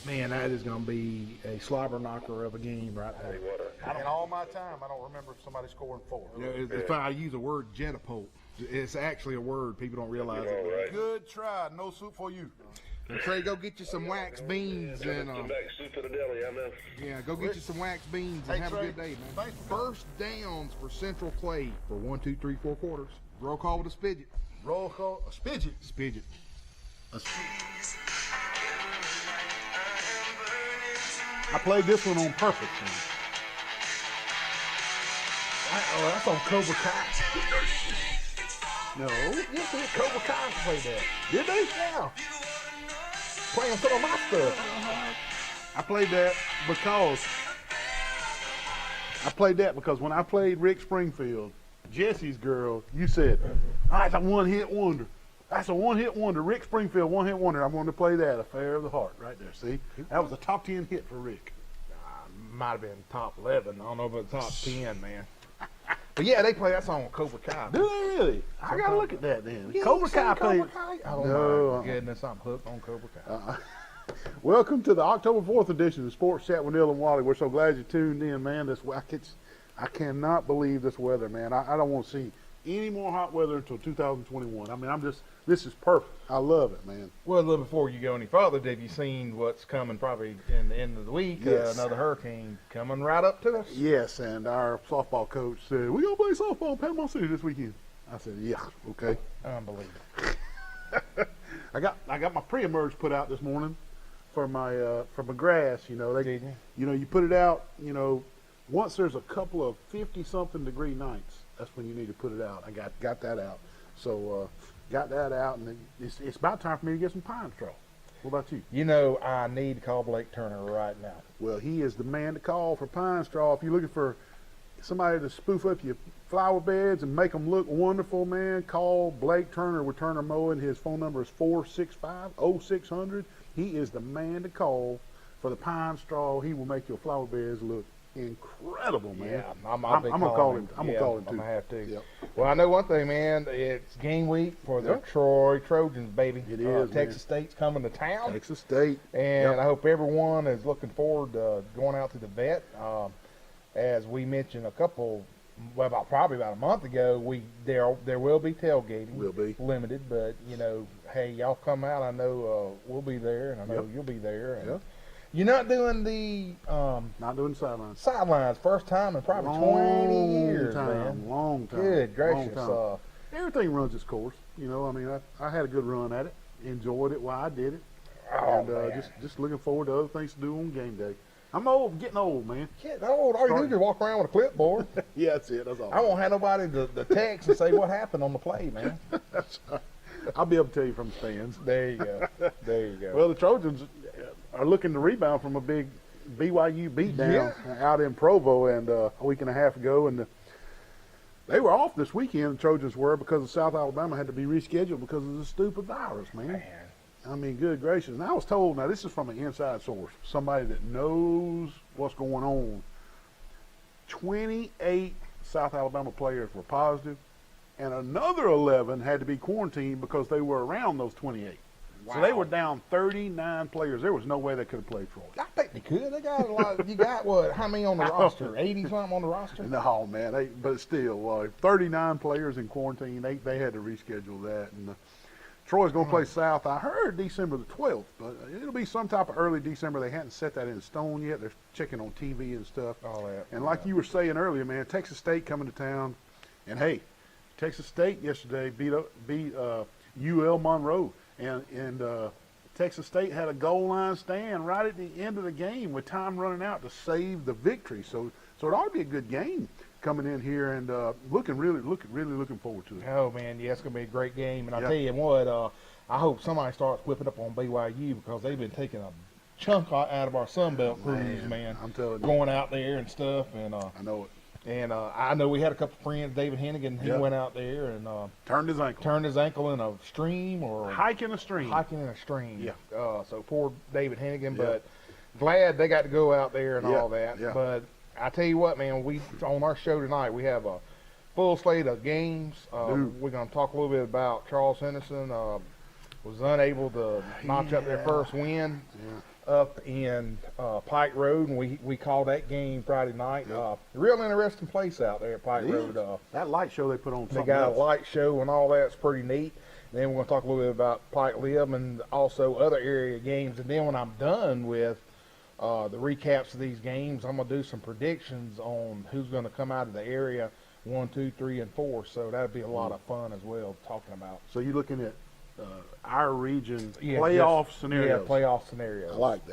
Man, that is going to be a slobber knocker of a game right there. In all my time, I don't remember somebody scoring 4. You know, if I use a word, jetapult, it's actually a word. People don't realize it. Right. Good try. No soup for you. And Trey, go get you some wax beans and Some back soup for the deli, I know. yeah, go get you some wax beans and Hey, have Trey, a good day, man. thanks for First downs for Central Clay for 1, 2, 3, 4 quarters. Roll call with a spidget. Roll call. A spidget. Spidget. I played this one on purpose. Oh, that's on Cobra Kai. No. Yes, Cobra Kai played that. Did they? Yeah. Playing some of my stuff. I played that because when I played Rick Springfield, Jesse's girl, you said, that's a one-hit wonder. That's a one-hit wonder. Rick Springfield, one-hit wonder. I'm going to play that, Affair of the Heart, right there. See? That was a top 10 hit for Rick. Might have been top 11. I don't know about top 10, man. But yeah, they play that song on Cobra Kai. Do they really? I got to look at that then. You Cobra ain't seen Kai played. Cobra Kai? Oh, No, my goodness, I'm hooked on Cobra Kai. Welcome to the October 4th edition of Sports Chat with Neal and Wally. We're so glad you tuned in, man. I cannot believe this weather, man. I don't want to see any more hot weather until 2021. I mean, this is perfect. I love it, man. Well, a little before you go any further, have you seen what's coming probably in the end of the week? Yes. Another hurricane coming right up to us. Yes, and our softball coach said, we're going to play softball in Panama City this weekend. I said, yeah, okay. Unbelievable. I got my pre-emerge put out this morning for my grass. You know, Did you? you put it out. You know, once there's a couple of 50-something degree nights, that's when you need to put it out. I got that out. So got that out, and it's about time for me to get some pine straw. What about you? You know, I need to call Blake Turner right now. Well, he is the man to call for pine straw. If you're looking for somebody to spoof up your flower beds and make them look wonderful, man, call Blake Turner with Turner Mowing. His phone number is 465-0600. He is the man to call for the pine straw. He will make your flower beds look incredible, man. Yeah, I'm gonna call him. I'm gonna call him too. I'm gonna have to. Yep. Well, I know one thing, man. It's game week for the Yep. Troy Trojans, baby. It is, Texas State's coming to town, Texas State. and Yep. I hope everyone is looking forward to going out to the vet. As we mentioned probably about a month ago, there will be tailgating. Will be. Limited, but hey, y'all come out. I know we'll be there, and I know Yep. you'll be there. And Yep. You're not doing the Not doing sidelines. sidelines, first time in probably 20 years, man. Long time. Good gracious. Long time. Everything runs its course. You know, I mean, I had a good run at it. Enjoyed it while I did it. And man. just looking forward to other things to do on game day. I'm getting old, man. Getting old. All you do is just walk around with a clipboard. Yeah, that's it. That's all. I won't have nobody to text and say what happened on the play, man. I'll be able to tell you from the stands. There you go. There you go. Well, the Trojans are looking to rebound from a big BYU beatdown out in Provo and a week and a half ago, and they were off this weekend. The Trojans were, because of South Alabama had to be rescheduled because of the stupid virus, man. I mean, good gracious. And I was told, now this is from an inside source, somebody that knows what's going on. 28 South Alabama players were positive, and another 11 had to be quarantined because they were around those 28. Wow. So they were down 39 players. There was no way they could have played Troy. I think they could. They got a lot. You got what? How many on the roster? 80 something on the roster? No, man. But still, 39 players in quarantine. They had to reschedule that. And Troy's going to play South. I heard December the 12th, but it'll be some type of early December. They hadn't set that in stone yet. They're checking on TV and stuff. All that. And like you were saying earlier, man, Texas State coming to town. And, hey, Texas State yesterday beat UL Monroe. And Texas State had a goal line stand right at the end of the game with time running out to save the victory. So it ought to be a good game coming in here, and really looking forward to it. Oh man, yeah, it's gonna be a great game. And I Yeah. tell you what, I hope somebody starts whipping up on BYU, because they've been taking a chunk out of our Sunbelt crews, man. I'm telling you. Going out there and stuff, and I know it. And I know we had a couple of friends, David Hennigan, he Yeah. went out there and Turned his ankle. in a stream, or Hiking a stream. hiking in a stream. Yeah. So poor David Hennigan, Yeah. but glad they got to go out there and Yeah, all that. yeah. But I tell you what, man, we on our show tonight, we have a full slate of games. We're going to talk a little bit about Charles Henderson. Was unable to notch up their first win. up in Pike Road, and we called that game Friday night. Real interesting place out there at Pike Road. That light show they put on. They got a light show and all that's pretty neat. And then we're going to talk a little bit about Pike Live and also other area games. And then when I'm done with the recaps of these games, I'm going to do some predictions on who's going to come out of the area 1, 2, 3, and 4. So that'll be a lot of fun as well talking about. So you're looking at our region playoff scenarios. Yeah, playoff scenarios. I like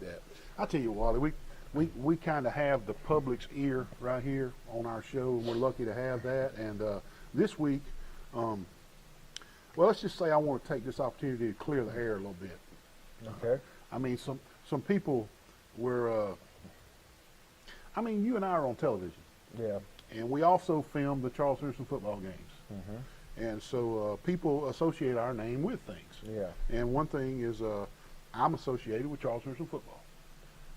that. I tell you, Wally, we kind of have the public's ear right here on our show, and we're lucky to have that. And this week, well, let's just say I want to take this opportunity to clear the air a little bit. Okay. I mean, some people were. I mean, you and I are on television. Yeah. And we also film the Charles Henderson football games. Mm-hmm. And so people associate our name with things. Yeah. And one thing is I'm associated with Charles Henderson football.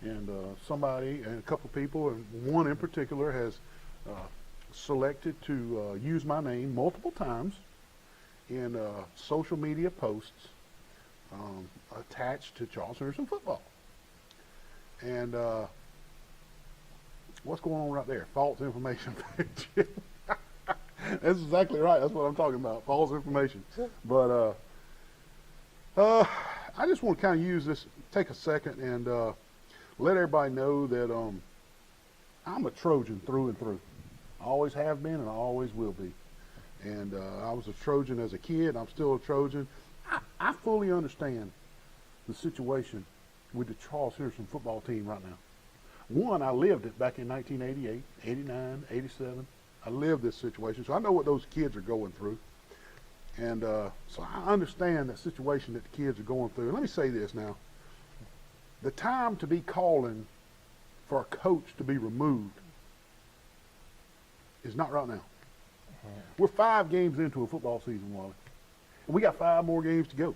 And somebody, and a couple people, and one in particular has selected to use my name multiple times in social media posts attached to Charles Henderson football. And what's going on right there? False information. That's exactly right. That's what I'm talking about. False information. But I just want to kind of use this, take a second and let everybody know that I'm a Trojan through and through. I always have been and I always will be. And I was a Trojan as a kid. I'm still a Trojan. I fully understand the situation with the Charles Henderson football team right now. One, I lived it back in 1988, 89, 87. I lived this situation, so I know what those kids are going through. And so I understand that situation that the kids are going through. And let me say this now. The time to be calling for a coach to be removed is not right now. We're 5 games into a football season, Wally. And we got 5 more games to go.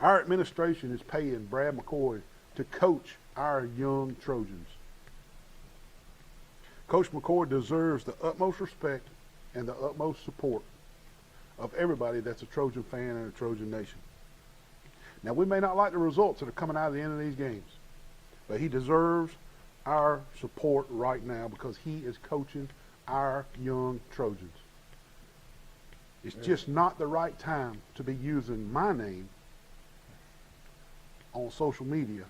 Our administration is paying Brad McCoy to coach our young Trojans. Coach McCoy deserves the utmost respect and the utmost support of everybody that's a Trojan fan and a Trojan nation. Now, we may not like the results that are coming out of the end of these games, but he deserves our support right now because he is coaching our young Trojans. It's just not the right time to be using my name on social media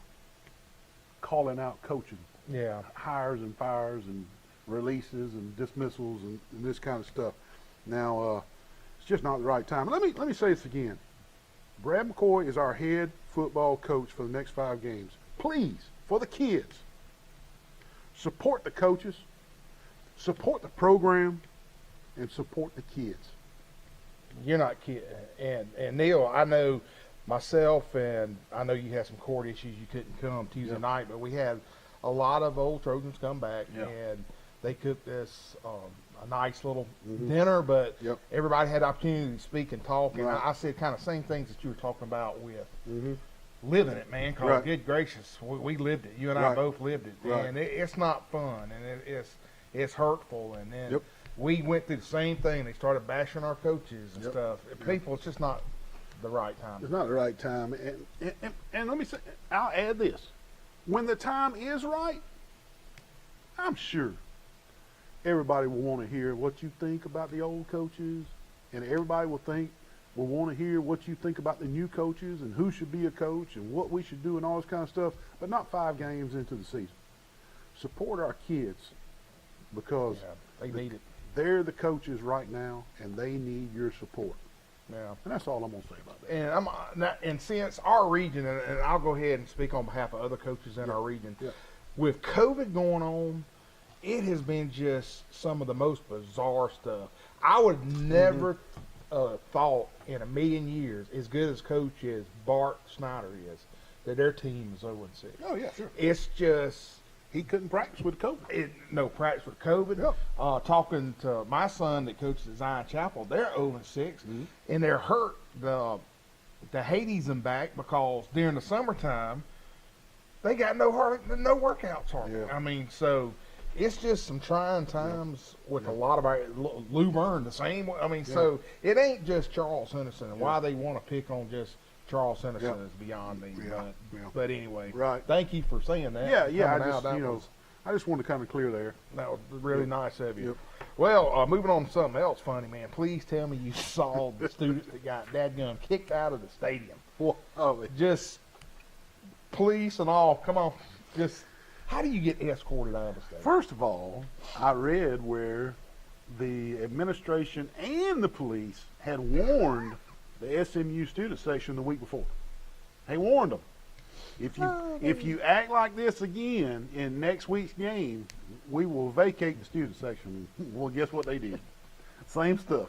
calling out coaching. Yeah. Hires and fires and releases and dismissals and this kind of stuff. Now, it's just not the right time. Let me say this again. Brad McCoy is our head football coach for the next 5 games. Please, for the kids, support the coaches, support the program, and support the kids. You're not kidding. And Neal, I know myself, and I know you had some court issues. You couldn't come Tuesday night, but we had a lot of old Trojans come back, and they cooked us a nice little dinner, but everybody had the opportunity to speak and talk. And I said kind of same things that you were talking about with living it, man. Because good gracious, we lived it. You and I both lived it, and it's not fun, and it's hurtful. And then we went through the same thing. They started bashing our coaches and stuff. People, it's just not the right time. It's not the right time. And let me say, I'll add this. When the time is right, I'm sure everybody will want to hear what you think about the old coaches, and everybody will want to hear what you think about the new coaches and who should be a coach and what we should do and all this kind of stuff, but not 5 games into the season. Support our kids because they need it. They're the coaches right now, and they need your support. Yeah, and that's all I'm going to say about that. And since our region, and I'll go ahead and speak on behalf of other coaches in our region, with COVID going on, it has been just some of the most bizarre stuff. I would never thought in a million years, as good as coach as Bart Snyder is, that their team is 0-6. Oh, yeah, sure. It's just... He couldn't practice with COVID. No practice with COVID. Talking to my son that coaches at Zion Chapel, they're 0-6, and they're hurt. The Hades them back because during the summertime, they got no workouts hardly. I mean, so it's just some trying times with a lot of our Lou Byrne the same way. I mean, so it ain't just Charles Henderson and why they want to pick on just Charles Henderson Yeah. is beyond me. Yeah, But, yeah. but anyway, Right. thank you for saying that. Yeah. I Coming just, out, that I just wanted to kind of clear there. that was really nice of you. Yep. Well, moving on to something else funny, man. Please tell me you saw the students that got dadgum kicked out of the stadium. Oh, Just police and all. Come on. Just how do you get escorted out of the stadium? first of all, I read where the administration and the police had warned the SMU student section the week before. They warned them. If you act like this again in next week's game, we will vacate the student section. Well, guess what they did? Same stuff.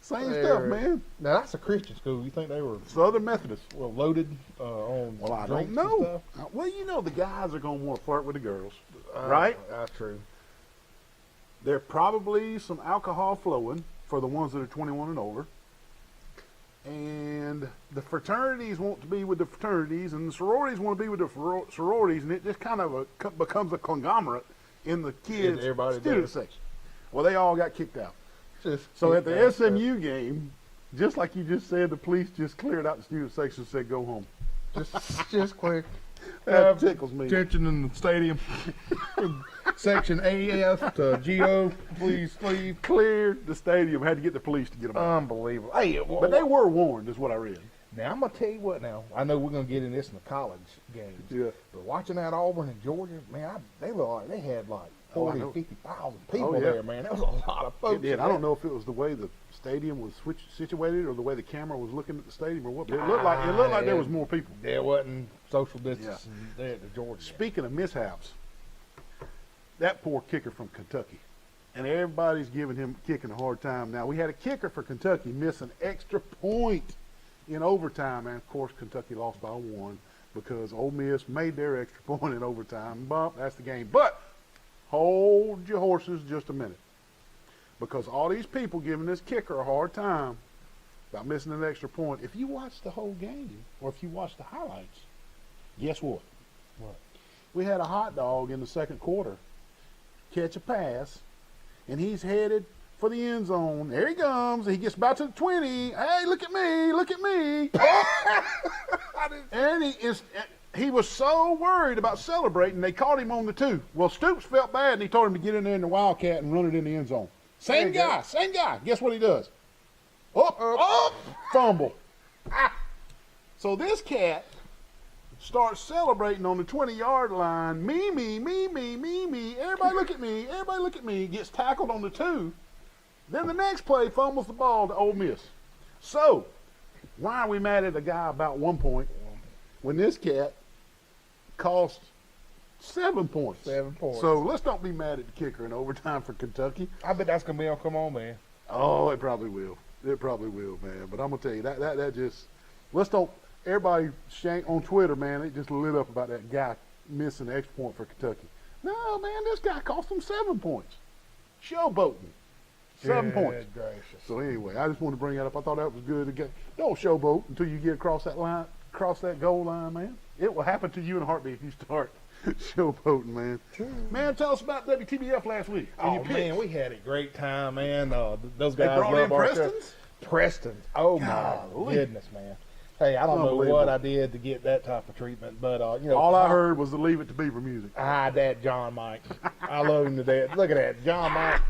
Same stuff, man. Now that's a Christian school. You think they were Southern Methodist. loaded on Well, I drinks don't and know. stuff? Well, you know the guys are going to want to flirt with the girls, right? That's true. There's probably some alcohol flowing for the ones that are 21 and over. And the fraternities want to be with the fraternities, and the sororities want to be with the sororities, and it just kind of becomes a conglomerate in the kids' Everybody student does. section. Well, they all got kicked out. Just So at kicked the out. SMU game, just like you just said, the police just cleared out the student section and said, go home. just quick. That tickles me. Attention in the stadium. Section AF to GO, please leave. Cleared the stadium, had to get the police to get them out. Unbelievable. Hey, But they were warned, is what I read. now I'm gonna tell you what. Now I know we're gonna get in this in the college games. Yeah. But watching that Auburn and Georgia, man, they look like they had like Oh, I 40, know. 50,000 people yeah. there, man. That was a lot of folks. It did. I don't know if it was the way the stadium was situated or the way the camera was looking at the stadium or what, but it looked like there was more people. There wasn't social distancing there at the Georgia game. Speaking of mishaps, that poor kicker from Kentucky, and everybody's giving him kicking a hard time. Now, we had a kicker for Kentucky miss an extra point in overtime, and of course, Kentucky lost by 1 because Ole Miss made their extra point in overtime. Bump, that's the game. But hold your horses just a minute, because all these people giving this kicker a hard time about missing an extra point, if you watch the whole game or if you watch the highlights, guess what? What? We had a hot dog in the second quarter catch a pass, and he's headed for the end zone. There he comes. He gets about to the 20. Hey, look at me. Look at me. And he was so worried about celebrating, they caught him on the 2. Well, Stoops felt bad, and he told him to get in there in the Wildcat and run it in the end zone. Same guy. Guess what he does? Up, fumble. So this cat starts celebrating on the 20-yard line. Me. Everybody look at me. Everybody look at me. Gets tackled on the 2. Then the next play fumbles the ball to Ole Miss. So, why are we mad at a guy about 1 point when this cat cost 7 points? 7 points. So let's don't be mad at the kicker in overtime for Kentucky. I bet that's gonna be on. Come on, man. Oh, it probably will. It probably will, man. But I'm gonna tell you that just let's don't. Everybody on Twitter, man, it just lit up about that guy missing the extra point for Kentucky. No, man, this guy cost them 7 points. Showboating. 7 points. Good gracious. So anyway, I just wanted to bring that up. I thought that was good. Don't showboat until you get across that line, across that goal line, man. It will happen to you in a heartbeat if you start showboating, man. True. Man, tell us about WTBF last week. and Oh your man, picks. we had a great time, man. Those They guys brought love in our show. Preston's? Preston's. Oh Golly. my goodness, man. Hey, I don't know Unbelievable. what I did to get that type of treatment, but All I heard was the Leave It to Beaver music. that John Mike. I love him to death. Look at that, John Mike.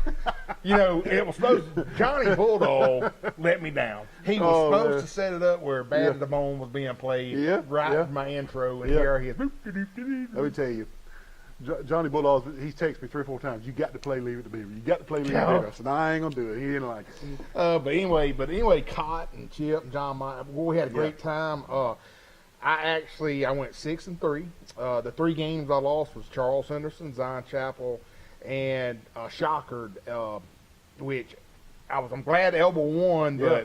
It was supposed to, Johnny Bulldog let me down. He was supposed man. to set it up where Bad the Bone was being played right yeah. from my intro, and Yeah. here he is. Let me tell you, Johnny Bulldogs, he texted me 3 or 4 times. You got to play Leave It to Beaver. You got to play Leave It to Yeah. Beaver. I said, I ain't gonna do it. He didn't like it. But anyway, Cott and Chip and John Mike, boy, we had a great time. I went 6-3. The 3 games I lost was Charles Henderson, Zion Chapel, and Shockard, which I'm glad Elba won, Yeah.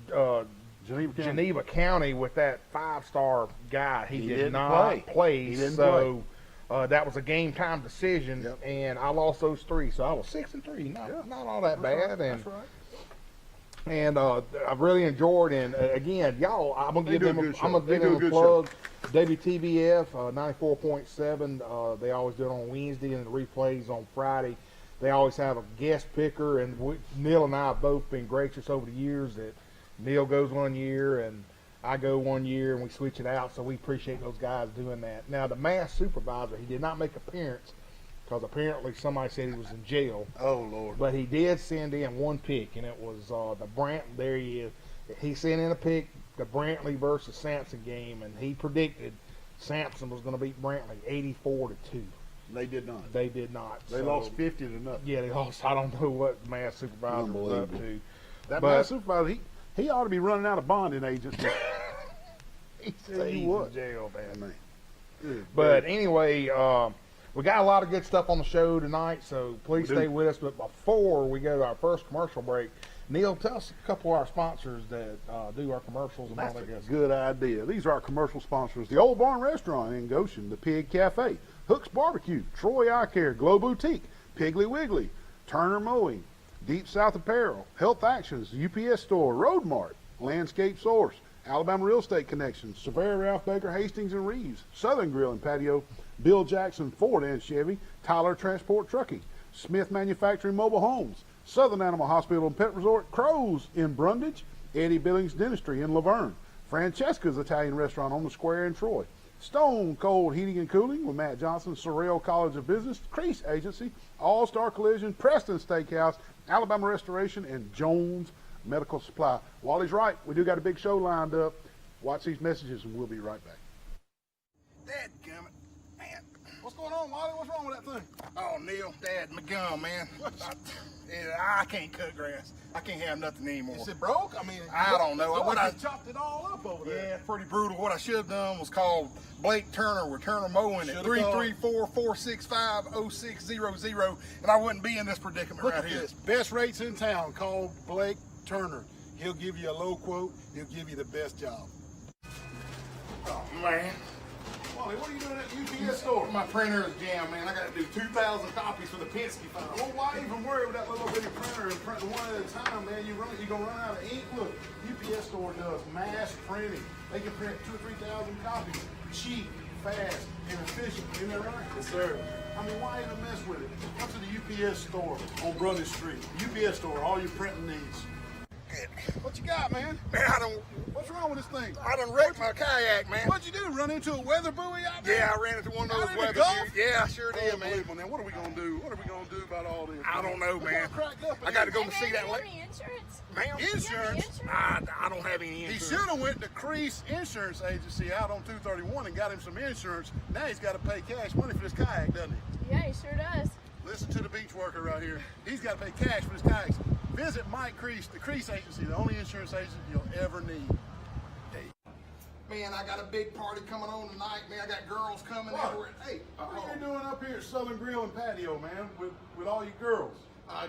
but Geneva County. Geneva County with that 5-star guy, he did didn't not play. He didn't so that was a game time decision, Yep. and I lost those 3. So I was 6-3, not all that bad. That's right. And I've really enjoyed, and again, y'all, I'm gonna give do a them. good show. I'm gonna They give do them a a good plug. WTBF 94.7. They always do it on Wednesday, and the replays on Friday. They always have a guest picker, and Neal and I have both been gracious over the years that Neal goes one year, and I go one year and we switch it out, so we appreciate those guys doing that. Now, the mass supervisor, he did not make appearance because apparently somebody said he was in jail. Oh, Lord. But he did send in one pick, and it was the there he is. He sent in a pick, the Brantley versus Sampson game, and he predicted Sampson was going to beat Brantley 84-2. They did not. They did not. They lost 50-0. Yeah, they lost. I don't know what the mass supervisor was up to. That mass supervisor, he ought to be running out of bonding agents. He's in jail, man. Good But grief. anyway, we got a lot of good stuff on the show tonight, so please stay with us. But before we go to our first commercial break, Neal, tell us a couple of our sponsors that do our commercials and all That's that a stuff. good idea. These are our commercial sponsors: the Old Barn Restaurant in Goshen, the Pig Cafe, Hook's Barbecue, Troy Eye Care, Glow Boutique, Piggly Wiggly, Turner Mowing, Deep South Apparel, Health Actions, UPS Store, Road Mart, Landscape Source, Alabama Real Estate Connections, Severa, Ralph Baker, Hastings and Reeves, Southern Grill and Patio, Bill Jackson Ford and Chevy, Tyler Transport Trucking, Smith Manufacturing Mobile Homes, Southern Animal Hospital and Pet Resort, Crows in Brundage, Eddie Billings Dentistry in Laverne, Francesca's Italian Restaurant on the Square in Troy, Stone Cold Heating and Cooling with Matt Johnson, Sorrell College of Business, Crease Agency, All-Star Collision, Preston Steakhouse, Alabama Restoration, and Jones Medical Supply. Wally's right. We do got a big show lined up. Watch these messages, and we'll be right back. Dadgummit. Man, what's going on, Wally? What's wrong with that thing? Oh, Neal, Dad, my gum, man. I can't cut grass. I can't have nothing anymore. Is it broke? I mean, I don't know. What I chopped it all up over there. Yeah, it's pretty brutal. What I should have done was called Blake Turner with Turner Mowing at 334-465-0600, and I wouldn't be in this predicament Look right at here. this. Best rates in town. Call Blake Turner. He'll give you a low quote. He'll give you the best job. Oh, man. Wally, what are you doing at the UPS store? My printer is jammed, man. I got to do 2,000 copies for the Penske file. Well, why even worry with that little bitty printer and print one at a time, man? You're gonna run out of ink. Look, UPS store does mass printing. They can print 2,000 or 3,000 copies, cheap, fast, and efficient. Isn't that right? Yes, sir. I mean, why even mess with it? Come to the UPS store on Brother Street. UPS store, all your printing needs. What you got, man? Man, What's wrong with this thing? I done wrecked my kayak, man. What'd you do? Run into a weather buoy out there? Yeah, I ran into one of Out those in the weather Gulf? buoys. Yeah, I sure did, man. Unbelievable, man. What are we gonna do? What are we gonna do about all this? I don't know, Look man. all cracked up in I got to here. go see that lake. Any insurance? Ma'am? Insurance? I don't have any He insurance. should have went to Crease Insurance Agency out on 231 and got him some insurance. Now he's got to pay cash money for his kayak, doesn't he? Yeah, he sure does. Listen to the beach worker right here. He's got to pay cash for his kayaks. Visit Mike Crease, the Crease Agency, the only insurance agent you'll ever need. Man, I got a big party coming on tonight, man. I got girls coming What? everywhere. Hey, What are you doing up here at Southern Grill and Patio, man, with all your girls?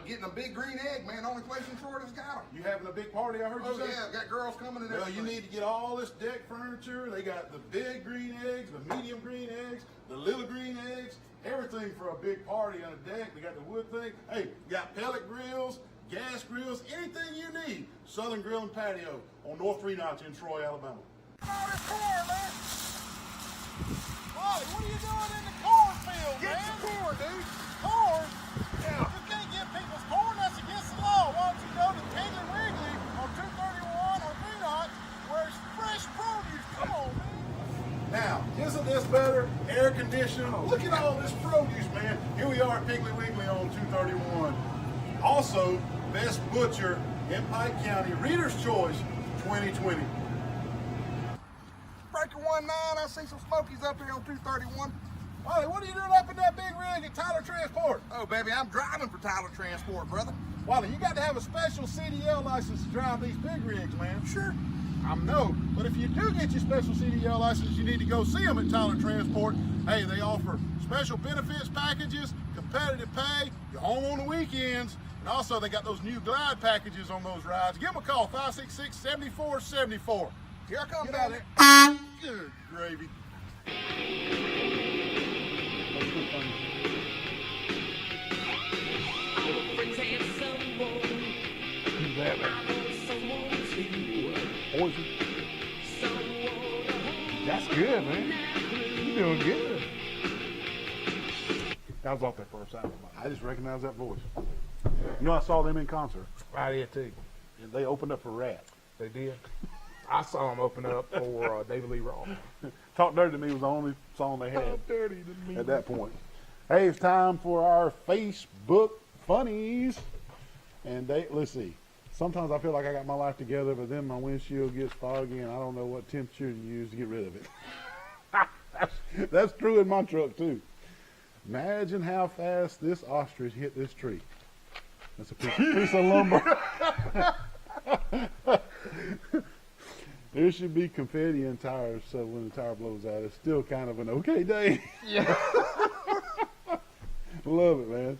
getting a big green egg, man. Only place in Florida's got them. You having a big party, I heard you Oh, say? yeah, got girls coming and Well, everything. you need to get all this deck furniture. They got the big green eggs, the medium green eggs, the little green eggs, everything for a big party on a deck. They got the wood thing. Hey, you got pellet grills, gas grills, anything you need. Southern Grill and Patio on North Three Notch in Troy, Alabama. All this corn, man. Wally, what are you doing in the cornfield, Get man? some corn, dude. Corn? Yeah. You can't get people's corn. That's against the law. Why don't you go to Piggly Wiggly on 231 or 3 Knot where it's fresh produce? Come on, man. Now, isn't this better? Air conditioning. Look at all this produce, man. Here we are at Piggly Wiggly on 231. Also, best butcher in Pike County, Reader's Choice 2020. Breaker 19, I see some smokies up here on 231. Wally, what are you doing up in that big rig at Tyler Transport? Oh, baby, I'm driving for Tyler Transport, brother. Wally, you got to have a special CDL license to drive these big rigs, man. Sure. I know, but if you do get your special CDL license, you need to go see them at Tyler Transport. Hey, they offer special benefits packages, competitive pay, you're home on the weekends, and also they got those new glide packages on those rides. Give them a call, 566-7474. Here I come, Get out baby. of there. Good gravy. Who's that, man? Poison. That's good, man. You doing good. That was off that first album. I just recognize that voice. You know, I saw them in concert, I did too. and they opened up for Rat. They did. I saw him open up for David Lee Roth. Talk Dirty to Me was the only song they had Talk Dirty to Me. at that point. Hey, it's time for our Facebook funnies. And let's see. Sometimes I feel like I got my life together, but then my windshield gets foggy and I don't know what temperature to use to get rid of it. That's true in my truck too. Imagine how fast this ostrich hit this tree. That's a piece of lumber. There should be confetti in tires, so when the tire blows out, it's still kind of an okay day. Yeah. Love it, man.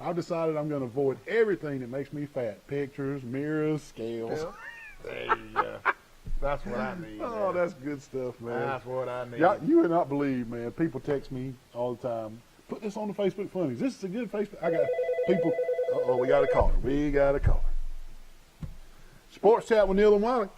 I've decided I'm going to avoid everything that makes me fat. Pictures, mirrors, scales. There you go. That's what I need. Oh, man. that's good stuff, man. That's what I need. You would not believe, man. People text me all the time. Put this on the Facebook funnies. This is a good Facebook. I got people. Uh-oh, we got a caller. We got a caller. Sports Chat with Neal and Wally.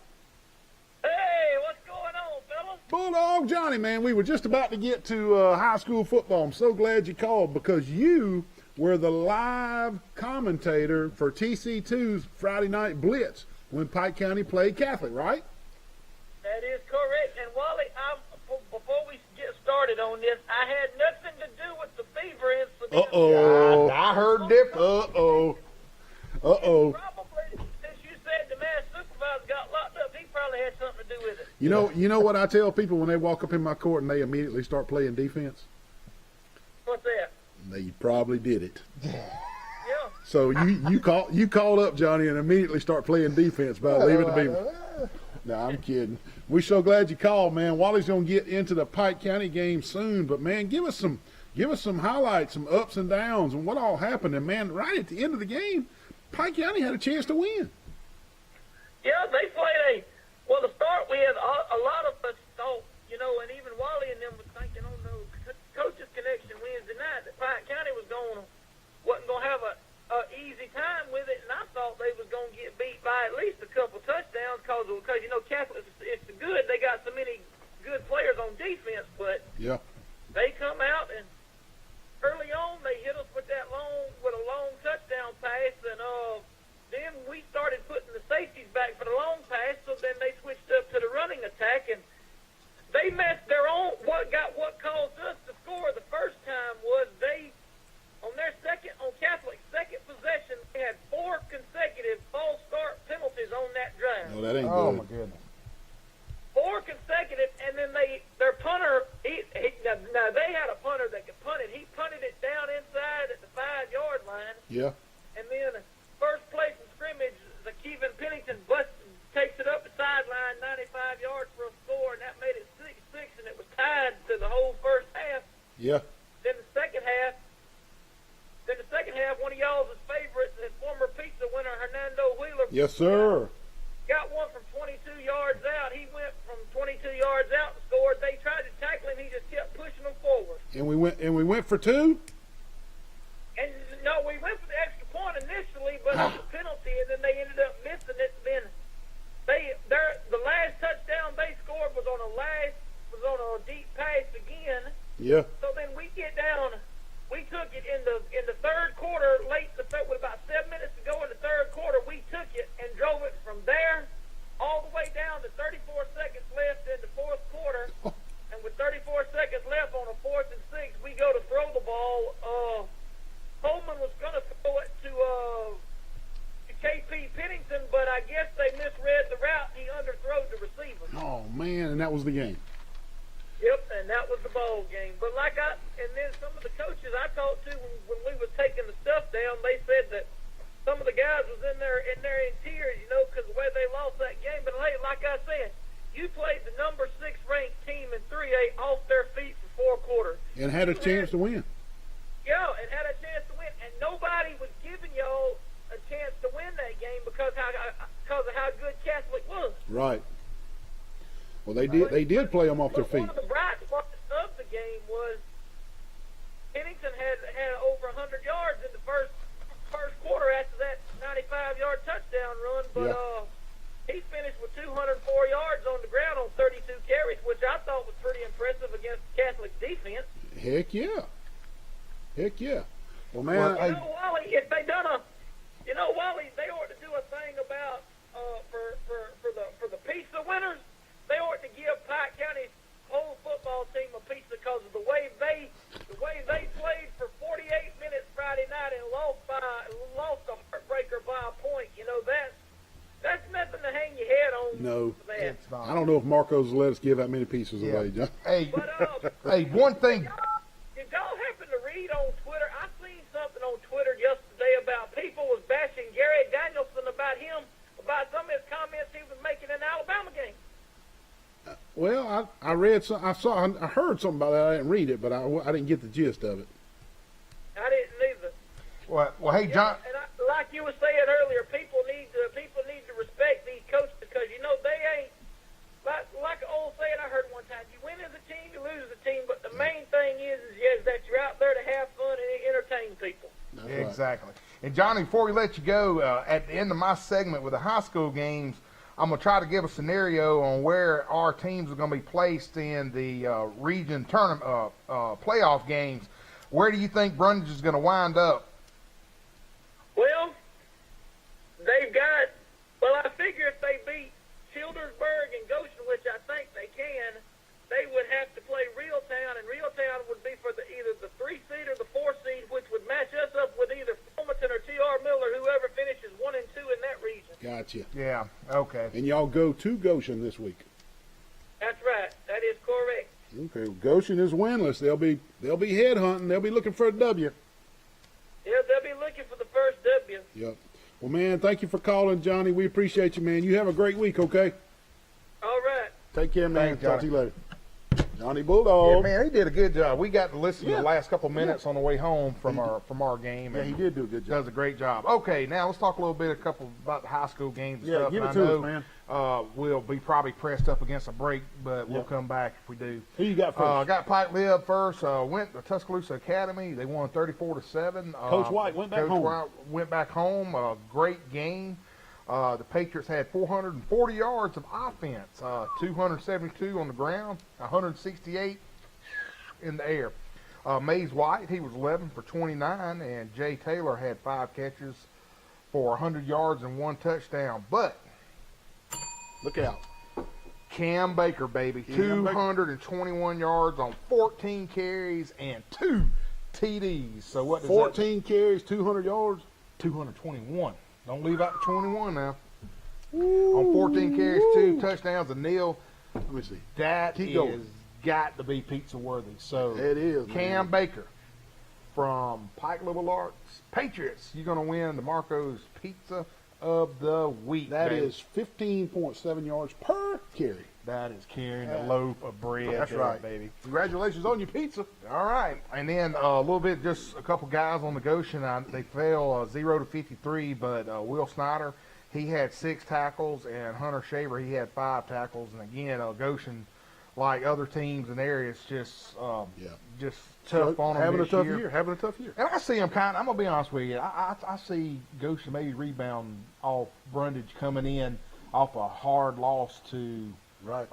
Hey, what's going on, fellas? Bulldog Johnny, man. We were just about to get to high school football. I'm so glad you called because you were the live commentator for TC2's Friday Night Blitz when Pike County played Catholic, right? That is correct. And Wally, before we get started on this, I had nothing to do with the Beaver incident. Uh-oh. I heard different. Uh-oh. Probably, since you said the mass supervisor got locked up, he probably had something to do with it. You know what I tell people when they walk up in my court and they immediately start playing defense? What's that? They probably did it. Yeah. So you call up Johnny and immediately start playing defense by leaving the Beaver. No, I'm kidding. We're so glad you called, man. Wally's gonna get into the Pike County game soon, but man, give us some highlights, some ups and downs, and what all happened. And man, right at the end of the game, Pike County had a chance to win. Yeah, they played well, to start with, a lot of us thought, and even Wally and them was thinking, oh no, Coach's Connection Wednesday night, that Pike County wasn't going to have a easy time with it, and I thought they was going to get beat by at least a couple touchdowns because Catholic is good. They got so many good players on defense, but Yeah. they come out and early on they hit us with a long touchdown pass, and then we started putting the safeties back for the long pass, so then they switched up to the running attack, and they messed their own. What caused us to score the first time was they, on Catholic's second possession, they had 4 consecutive false start penalties on that drive. No, that ain't Oh good. my goodness. 4 consecutive, and then their punter, now they had a punter that could punt it. He punted it down inside at the 5-yard line, Yeah. and then first place in scrimmage, the Kevin Pennington takes it up the sideline 95 yards for a score, and that made it 6-6, and it was tied to the whole first half. Yeah. Then the second half, one of y'all's favorites, and former pizza winner Hernando Wheeler, Yes, sir. got one from 22 yards out. He went from 22 yards out and scored. They tried to tackle him. He just kept pushing them forward. And we went for 2. And no, we went for the extra point initially, but it was a penalty, and then they ended up missing it. Then the last touchdown they scored was on a deep pass again. Yeah. So then we get down. We took it in the third quarter, with about 7 minutes to go in the third quarter. We took it and drove it from there all the way down to 34 seconds left in the fourth quarter. And with 34 seconds left on a 4th and 6, we go to throw the ball. Holman was going to throw it to KP Pennington, but I guess they misread the route. He underthrew the receiver. Oh man, and that was the game. Yep, and that was the ball game. But and then some of the coaches I talked to when we was taking the stuff down, they said that some of the guys was in their interiors, because the way they lost that game. But hey, like I said, you played the number 6 ranked team in 3A off their feet for 4 quarters. And had a chance to win. Yeah, and had a chance to win, and nobody was giving y'all a chance to win that game because of how good Catholic was. Right. Well, they did play them off their feet. One of the bright spots of the game was Pennington had over 100 yards in the first quarter after that 95-yard touchdown run, but he finished with 204 yards on the ground on 32 carries, which I thought was pretty impressive against Catholic defense. Heck yeah. Well, man, Wally, if they done Wally, they ought to do a thing about for for the pizza winners, they ought to give Pike County's whole football team a pizza because of the way they played for 48 minutes Friday night and lost a heartbreaker by a point. You know, that's nothing to hang your head on. No. Man. It's not. I don't know if Marcos will let us give that many pieces away, John. Hey, But hey, one thing. did y'all happen to read on Twitter? I seen something on Twitter yesterday about people was bashing Gary Danielson about about some of his comments he was making in the Alabama game. Well, I read some. I heard something about that. I didn't read it, but I didn't get the gist of it. I didn't either. Well, hey, John. And like you were saying earlier, people need to respect these coaches because you know they ain't like an old saying I heard one time. You win as a team, you lose as a team, but the main thing is that you're out there to have fun and entertain people. That's right. Exactly. And Johnny, before we let you go, at the end of my segment with the high school games, I'm going to try to give a scenario on where our teams are going to be placed in the region tournament playoff games. Where do you think Brundage is going to wind up? Well, I figure if they beat Childersburg and Goshen, which I think they can, they would have to play Reeltown, and Reeltown would be for either the 3 seed or the 4 seed, which would match us up with either Fulmerton or T.R. Miller, whoever finishes 1 and 2 in that region. Gotcha. Yeah, okay. And y'all go to Goshen this week. That's right. That is correct. Okay, Goshen is winless. They'll be headhunting. They'll be looking for a W. Yeah, they'll be looking for the first W. Yep. Well, man, thank you for calling, Johnny. We appreciate you, man. You have a great week, okay? All right. Take care, man. Thanks, Talk to Johnny. you later. Johnny Bulldog. Yeah, man, he did a good job. We got to listen to Yeah. the last couple minutes on the way home from our game. Yeah, and he did do a good job. Does a great job. Okay, now let's talk a little bit about the high school games and Yeah, stuff. give it And to I us, know, man. We'll be probably pressed up against a break, but we'll Yep. come back if we do. Who you got first? I got Pike Lib first. Went to Tuscaloosa Academy. They won 34-7. Coach White went back home. White went back home. Great game. The Patriots had 440 yards of offense, 272 on the ground, 168 in the air. Mays White, he was 11 for 29, and Jay Taylor had 5 catches for 100 yards and 1 touchdown. But Look out. Cam Baker, baby, Cam Baker. 221 yards on 14 carries and 2 TDs. So what does 14 carries, 200 yards. that? 221. Don't leave out the 21 now. On 14 carries, 2 touchdowns, and Neal, Let me see. that Keep is going. got to be pizza worthy. So It is, Cam man. Baker from Pike Little Arts Patriots, you're going to win the Marco's Pizza of the Week. That baby. is 15.7 yards per carry. That is carrying a loaf of bread. That's there, right. baby. Congratulations on your pizza. All right, and then a little bit, just a couple guys on the Goshen. They fell 0-53, but Will Snyder, he had 6 tackles, and Hunter Shaver, he had 5 tackles. And again, Goshen, like other teams and areas, just tough on them Having a this tough year. year. Having a tough year. And I see them I'm gonna be honest with you. I see Goshen maybe rebound off Brundage coming in off a hard loss to Right.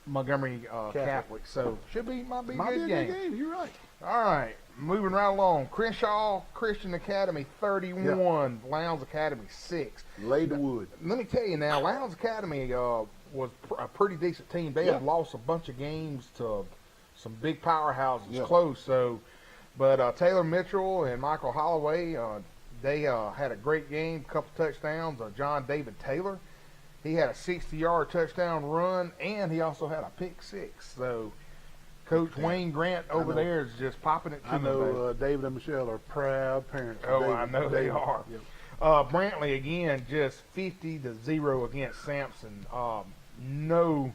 Montgomery Catholic. So might be a Might good be a game. good game. You're right. All right, moving right along. Crenshaw Christian Academy 31, Lowndes Academy 6. Lay the wood. Let me tell you now, Lowndes Academy was a pretty decent team. They had lost a bunch of games to some big powerhouses close. So, but Taylor Mitchell and Michael Holloway, they had a great game, couple touchdowns. John David Taylor, he had a 60-yard touchdown run, and he also had a pick 6. So, Coach Wayne Grant over there is just popping it to I them, know David and Michelle are proud parents. Oh, David, I know they are. Yep. Brantley again, just 50-0 against Sampson. No,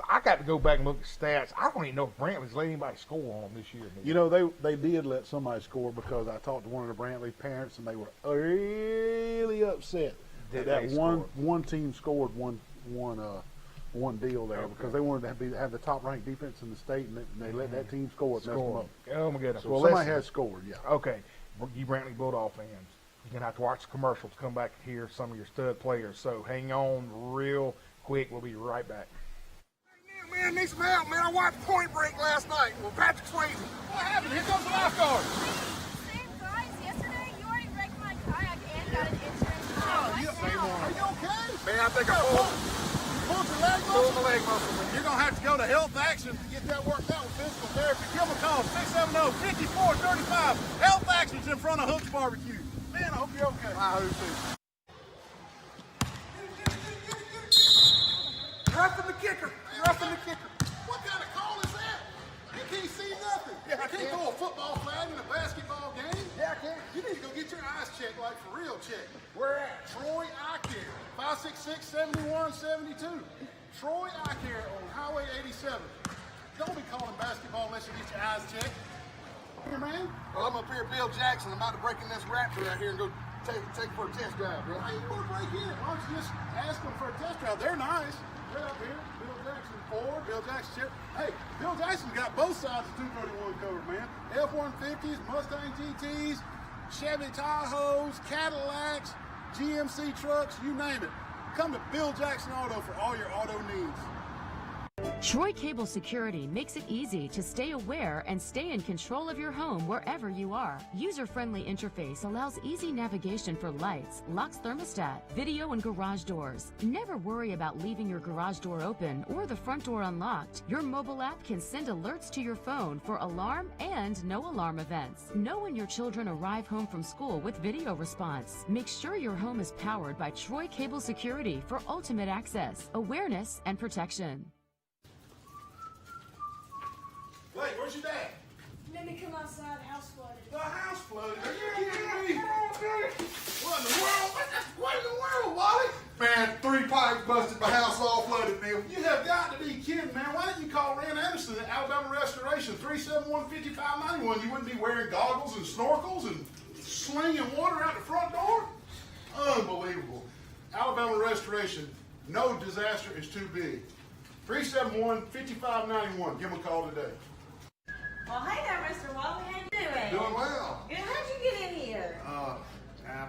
I got to go back and look at stats. I don't even know if Brantley's let anybody score on them this year. You know, they did let somebody score because I talked to one of the Brantley parents and they were really upset that one team scored one deal there because they wanted to have the top ranked defense in the state and they let that team score. It messed them up. Oh my goodness! So Well, somebody listen. has scored. Yeah. Okay, you Brantley Bulldog fans, you're gonna have to watch the commercials. Come back and hear some of your stud players. So hang on real quick. We'll be right back. Man, need some help, man. I watched Point Break last night with Patrick Swayze. What happened? Here comes the lifeguard. Same guys. Yesterday, you already wrecked my kayak and got an insurance. Are you okay? Man, I think I pulled Pulled your leg my muscle? leg muscle. You're going to have to go to Health Action to get that worked out with physical therapy. Give them a call, 670-5435. Health Action's in front of Hook's Barbecue. Man, I hope you're okay. I hope too. Roughing the kicker. Roughing the kicker. What kind of call is that? You can't see nothing. Yeah, I you can't can. throw a football flag in a basketball game. Yeah, I can. You need to go get your eyes checked, like for real check. Where at? Troy Eye Care, 566-7172. Troy Eye Care on Highway 87. Don't be calling basketball unless you get your eyes checked. Here, man. Well, I'm up here at Bill Jackson. I'm about to break in this Raptor right here and go take for a test drive, bro. Why you want to break in? Why don't you just ask them for a test drive? They're nice. They're up here. Bill Jackson Ford, Bill Jackson Chevy. Hey, Bill Jackson's got both sides of 231 covered, man. F-150s, Mustang GTs, Chevy Tahoes, Cadillacs, GMC trucks, you name it. Come to Bill Jackson Auto for all your auto needs. Troy Cable Security makes it easy to stay aware and stay in control of your home wherever you are. User-friendly interface allows easy navigation for lights, locks thermostat, video and garage doors. Never worry about leaving your garage door open or the front door unlocked. Your mobile app can send alerts to your phone for alarm and no alarm events. Know when your children arrive home from school with video response. Make sure your home is powered by Troy Cable Security for ultimate access, awareness, and protection. Wait, where's your dad? Let me come outside, house flooded. The house flooded. Are you kidding me? What in the world? What in the world, Wally? Man, 3 pipes busted, my house all flooded, Neil. You have got to be kidding, man. Why didn't you call Rand Anderson at Alabama Restoration, 371-5591? You wouldn't be wearing goggles and snorkels and slinging water out the front door? Unbelievable. Alabama Restoration, no disaster is too big. 371-5591. Give them a call today. Well, hey there, Mr. Wally. How you doing? Doing well. Good. How'd you get in here? I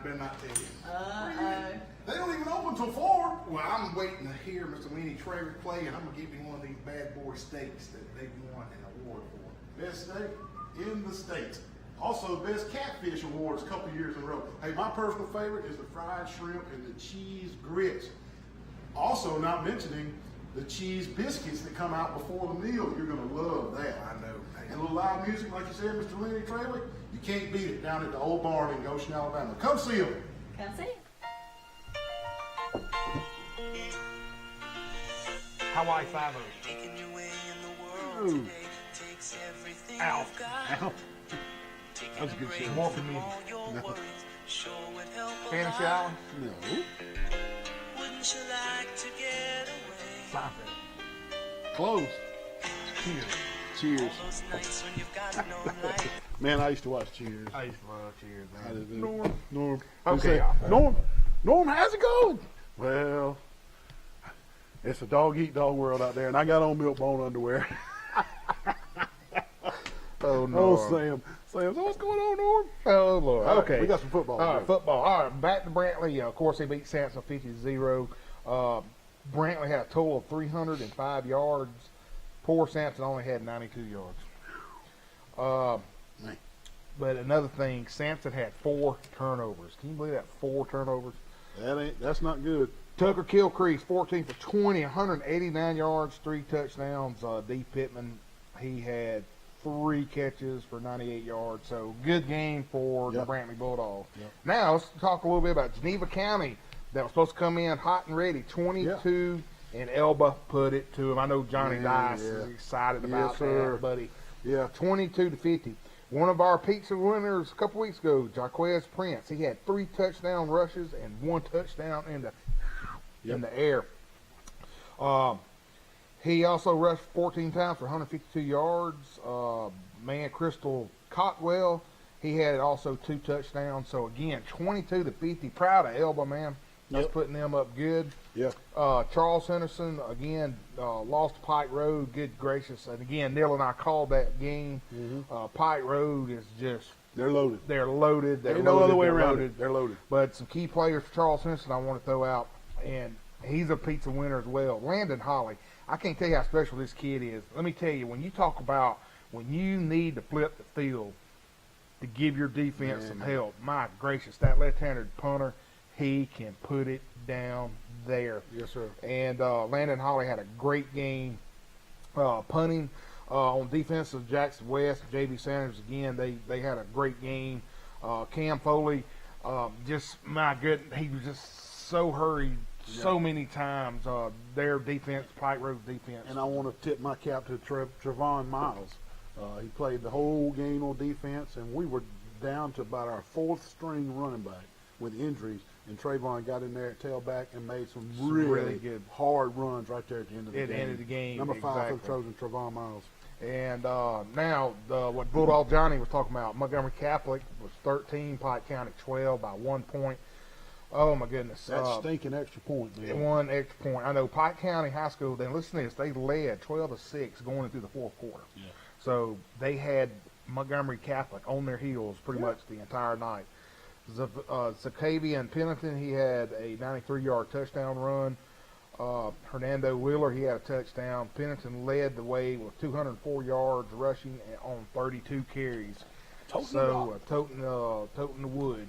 better not tell you. Uh-oh. They don't even open till 4. Well, I'm waiting to hear Mr. Weenie Traver play, and I'm going to give him one of these bad boy steaks that they won an award for. Best steak in the state. Also, best catfish awards a couple years in a row. Hey, my personal favorite is the fried shrimp and the cheese grits. Also, not mentioning the cheese biscuits that come out before the meal. You're going to love that. I know. And a little live music, like you said, Mr. Lenny Traylor, you can't beat it down at the old barn in Goshen, Alabama. Come see them. Come see. Hawaii 5-0. Ooh. Ow. Ow. That was a good shit. More for me. Fantasy Island? No. Seinfeld. Close. Cheers. Cheers. Man, I used to watch Cheers. I used to love Cheers, I man. did. Norm. Okay. Norm, how's it going? Well, it's a dog-eat-dog world out there, and I got on Milk-Bone underwear. Oh, no. Oh, Sam. Sam, so what's going on, Norm? Oh, Lord. All right, Okay. we got some football. All right, football. All right, back to Brantley. Of course, they beat Sampson 50-0. Brantley had a total of 305 yards. Poor Sampson only had 92 yards. Man. But another thing, Sampson had 4 turnovers. Can you believe that? 4 turnovers. That's not good. Tucker Kilcrease, 14 for 20, 189 yards, 3 touchdowns. D. Pittman, he had 3 catches for 98 yards. So good game for the Brantley Bulldogs. Yep. Now let's talk a little bit about Geneva County. That was supposed to come in hot and ready, 22, and Elba put it to him. I know Johnny Dice is excited about that, buddy. Yeah. 22-50. One of our pizza winners a couple weeks ago, Jaquez Prince, he had 3 touchdown rushes and 1 touchdown in the air. He also rushed 14 times for 152 yards. Crystal Cotwell, he had also 2 touchdowns. So again, 22-50. Proud of Elba, man. That's putting them up good. Yeah. Charles Henderson, again, lost to Pike Road. Good gracious. And again, Neal and I called that game. Pike Road is just... They're loaded. They're loaded. Ain't no other way around it. They're loaded. But some key players for Charles Henderson I want to throw out, and he's a pizza winner as well. Landon Holly. I can't tell you how special this kid is. Let me tell you, when you talk about when you need to flip the field to give your defense some help, my gracious, that left-handed punter, he can put it down there. Yes, sir. And Landon Holly had a great game punting. On defense of Jackson West, J.B. Sanders, again, they had a great game. Cam Foley, just, my goodness, he was just so hurried so many times. Their defense, Pike Road defense. And I want to tip my cap to Trevon Miles. He played the whole game on defense, and we were down to about our fourth string running back with injuries, and Trayvon got in there at tailback and made some really good hard runs right there at the end of the game. At the end of the game, Number 5 exactly. for the Trojans, Trevon Miles. And now, what Bulldog Johnny was talking about, Montgomery Catholic was 13, Pike County 12 by 1 point. Oh, my goodness. That's stinking extra point, man. 1 extra point. I know Pike County High School, then listen to this, they led 12-6 going into the fourth quarter. Yeah. So they had Montgomery Catholic on their heels pretty much the entire night. Zakavian Pennington, he had a 93-yard touchdown run. Hernando Wheeler, he had a touchdown. Pennington led the way with 204 yards rushing on 32 carries. Toting the wood.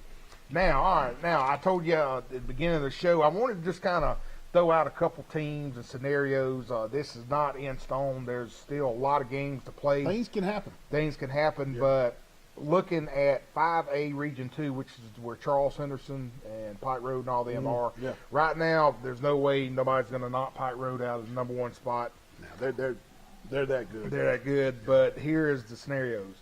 Now, all right, now I told you at the beginning of the show, I wanted to just kind of throw out a couple teams and scenarios. This is not in stone. There's still a lot of games to play. Things can happen. But looking at 5A Region 2, which is where Charles Henderson and Pike Road and all them are, right now there's no way nobody's going to knock Pike Road out of the number 1 spot. Now, they're that good. They're that good, but here is the scenarios.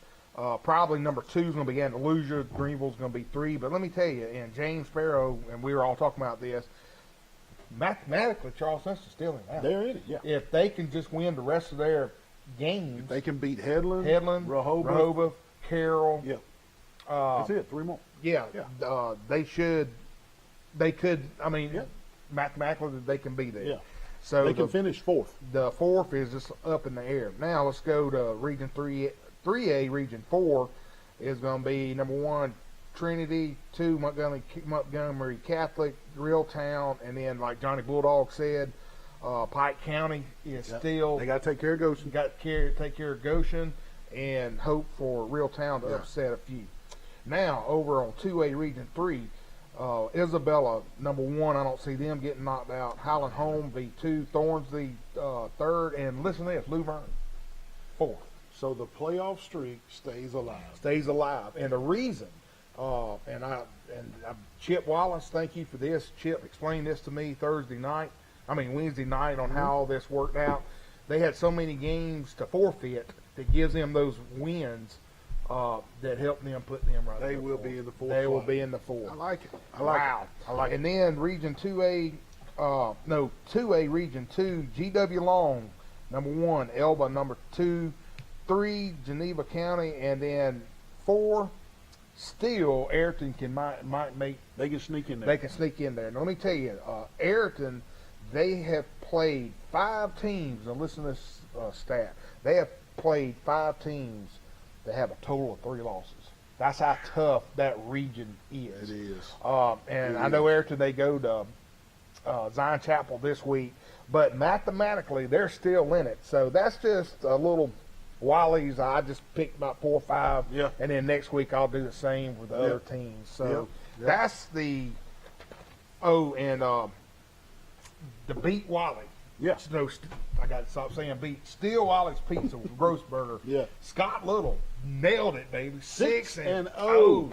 Probably number 2 is going to be Andalusia. Greenville's going to be 3. But let me tell you, and James Sparrow, and we were all talking about this, mathematically Charles Henson's still in that. They're in it, yeah. If they can just win the rest of their games. If they can beat Headland, Rehoboth, Carroll. Yeah. That's it. 3 more. Yeah. They could, I mean, mathematically they can be there. Yeah. So they can finish 4th. The 4th is just up in the air. Now let's go to Region 3A, Region 4 is going to be number 1, Trinity, 2, Montgomery Catholic, Reeltown, and then like Johnny Bulldog said, Pike County is still. They got to take care of Goshen. Got to take care of Goshen and hope for Reeltown to upset a few. Now over on 2A Region 3, Isabella, number 1, I don't see them getting knocked out. Highland Home V2, Thornsby 3rd, and listen to this, Luverne 4th. So the playoff streak stays alive. And the reason, Chip Wallace, thank you for this. Chip explained this to me Wednesday night on how all this worked out. They had so many games to forfeit that gives them those wins that help them put them right. They will be in the 4th. They will be in the 4th. I like it. I like it. And then Region 2A, 2A Region 2, GW Long, number 1, Elba, number 2, 3, Geneva County, and then 4, still Ayrton might make. They can sneak in there. They can sneak in there. Now, let me tell you, Ayrton, they have played 5 teams. And listen to this stat. They have played 5 teams that have a total of 3 losses. That's how tough that region is. It is. I know Ayrton, they go to Zion Chapel this week, but mathematically they're still in it. So that's just a little Wally's. I just picked about 4 or 5, and then next week I'll do the same with the other teams. So that's the the Beat Wally. Yes. No, I got to stop saying beat. Steel Wally's Pizza with Grossberger. Scott Little nailed it, baby. 6-0.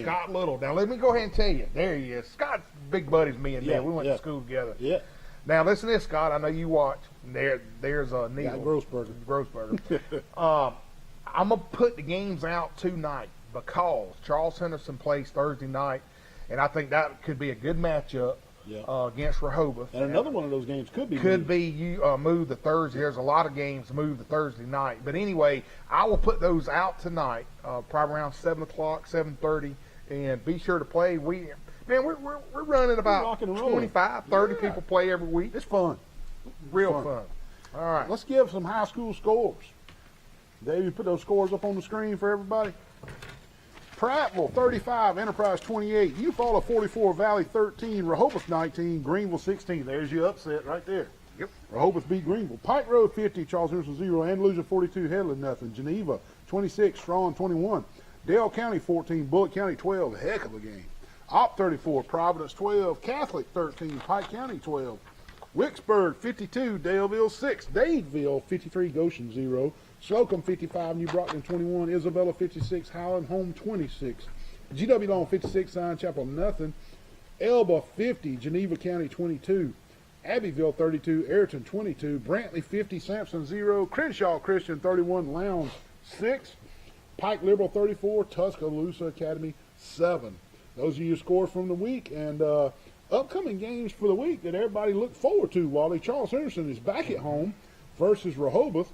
Scott Little. Now let me go ahead and tell you, there he is. Scott's big buddies, me and Neal. We went to school together. Yeah. Now listen to this, Scott. I know you watch. There's a Neal. Grossberger. I'm gonna put the games out tonight because Charles Henderson plays Thursday night, and I think that could be a good matchup. Against Rehoboth. And another one of those games could be move the Thursday. There's a lot of games move the Thursday night. But anyway, I will put those out tonight, probably around 7 o'clock, 7:30, and be sure to play. We're running about 25, 30 people play every week. It's fun. Real fun. All right. Let's give some high school scores. Dave, you put those scores up on the screen for everybody. Prattville 35, Enterprise 28, Eufaula 44, Valley 13, Rehoboth 19, Greenville 16. There's your upset right there. Yep. Rehoboth beat Greenville. Pike Road 50, Charles Henderson 0, Andalusia 42, Headland nothing. Geneva 26, Strawn 21, Dale County 14, Bullitt County 12. Heck of a game. Op 34, Providence 12, Catholic 13, Pike County 12, Wicksburg 52, Daleville 6, Dadeville 53, Goshen 0, Slocum 55, New Brockton 21, Isabella 56, Highland Home 26, GW Long 56, Zion Chapel nothing, Elba 50, Geneva County 22, Abbeville 32, Ayrton 22, Brantley 50, Sampson 0, Crenshaw Christian 31, Lowndes 6, Pike Liberal 34, Tuscaloosa Academy 7. Those are your scores from the week, and upcoming games for the week that everybody look forward to. Wally, Charles Henderson is back at home versus Rehoboth,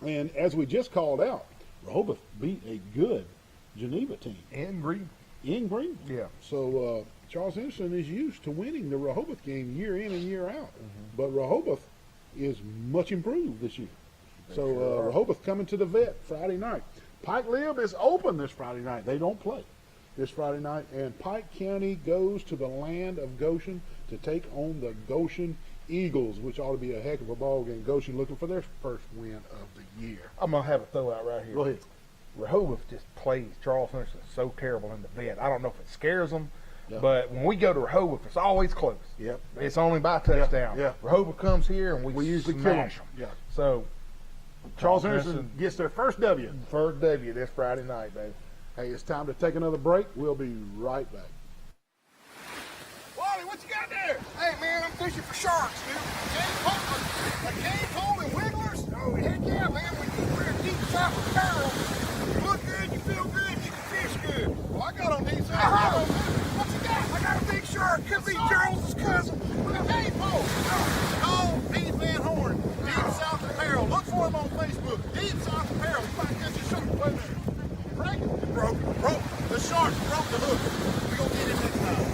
and as we just called out, Rehoboth beat a good Geneva team. In Green. In Green. Yeah. So Charles Henderson is used to winning the Rehoboth game year in and year out, but Rehoboth is much improved this year. So Rehoboth coming to the vet Friday night. Pike Lib is open this Friday night. They don't play this Friday night, and Pike County goes to the land of Goshen to take on the Goshen Eagles, which ought to be a heck of a ball game. Goshen looking for their first win of the year. I'm going to have a throw out right here. Go ahead. Rehoboth just plays Charles Henderson so terrible in the vet. I don't know if it scares them, Yeah. but when we go to Rehoboth, it's always close. Yep. It's only by touchdown. Yeah. Rehoboth comes here, and we usually kill smash them. them. Yeah. So Charles Henderson gets their first W. First W this Friday night, baby. Hey, it's time to take another break. We'll be right back. Wally, what you got there? Hey, man, I'm fishing for sharks, dude. A cane pole and wigglers? Oh, heck yeah, man. When you wear deep south apparel, you look good, you feel good, you can fish good. Well, I got on these. What you got? I got a big shark. Could be Charles's cousin with a cane pole. Oh, Pete Van Horn, Deep South Apparel. Look for him on Facebook. Deep South Apparel. You might catch a shark. Wait a minute. Break it. Broke. The shark broke the hook. We're going to get him next time.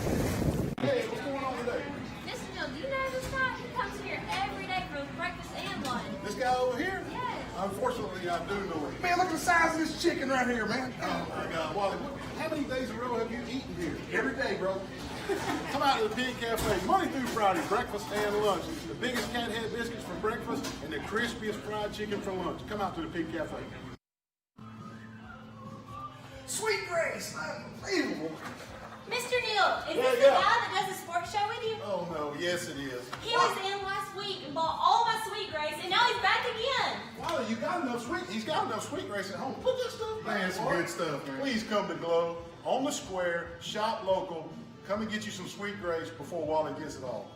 Hey, what's going on today? Mr. Neal, do you know this guy? He comes here every day for breakfast and lunch. This guy over here? Yes. Unfortunately, I do know him. Man, look at the size of this chicken right here, man. Oh, my God. Wally, how many days in a row have you eaten here? Every day, bro. Come out to the Pig Cafe, Monday through Friday, breakfast and lunch. The biggest cat head biscuits for breakfast and the crispiest fried chicken for lunch. Come out to the Pig Cafe. Sweet Grace, unbelievable. Mr. Neal, is this the Yeah. guy that does the sports show with you? Oh, no, yes, it is. He was in last week and bought all my Sweet Grace, and now he's back again. Wally, you got enough sweet. He's got enough Sweet Grace at home. Put this stuff back. Man, it's some good stuff, man. Please come to Glow on the square, shop local. Come and get you some Sweet Grace before Wally gets it all.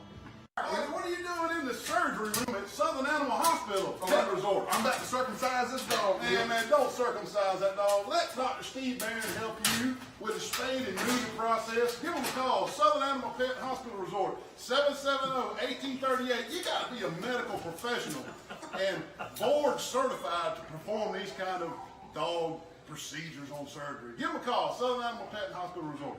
Wally, what are you doing in the surgery room at Southern Animal Hospital Pet Resort? I'm about to circumcise this dog. Man, don't circumcise that dog. Let Dr. Steve Barron help you with the spade and neuter process. Give him a call. Southern Animal Pet Hospital Resort, 770-1838. You got to be a medical professional and board certified to perform these kind of dog procedures on surgery. Give him a call. Southern Animal Pet Hospital Resort.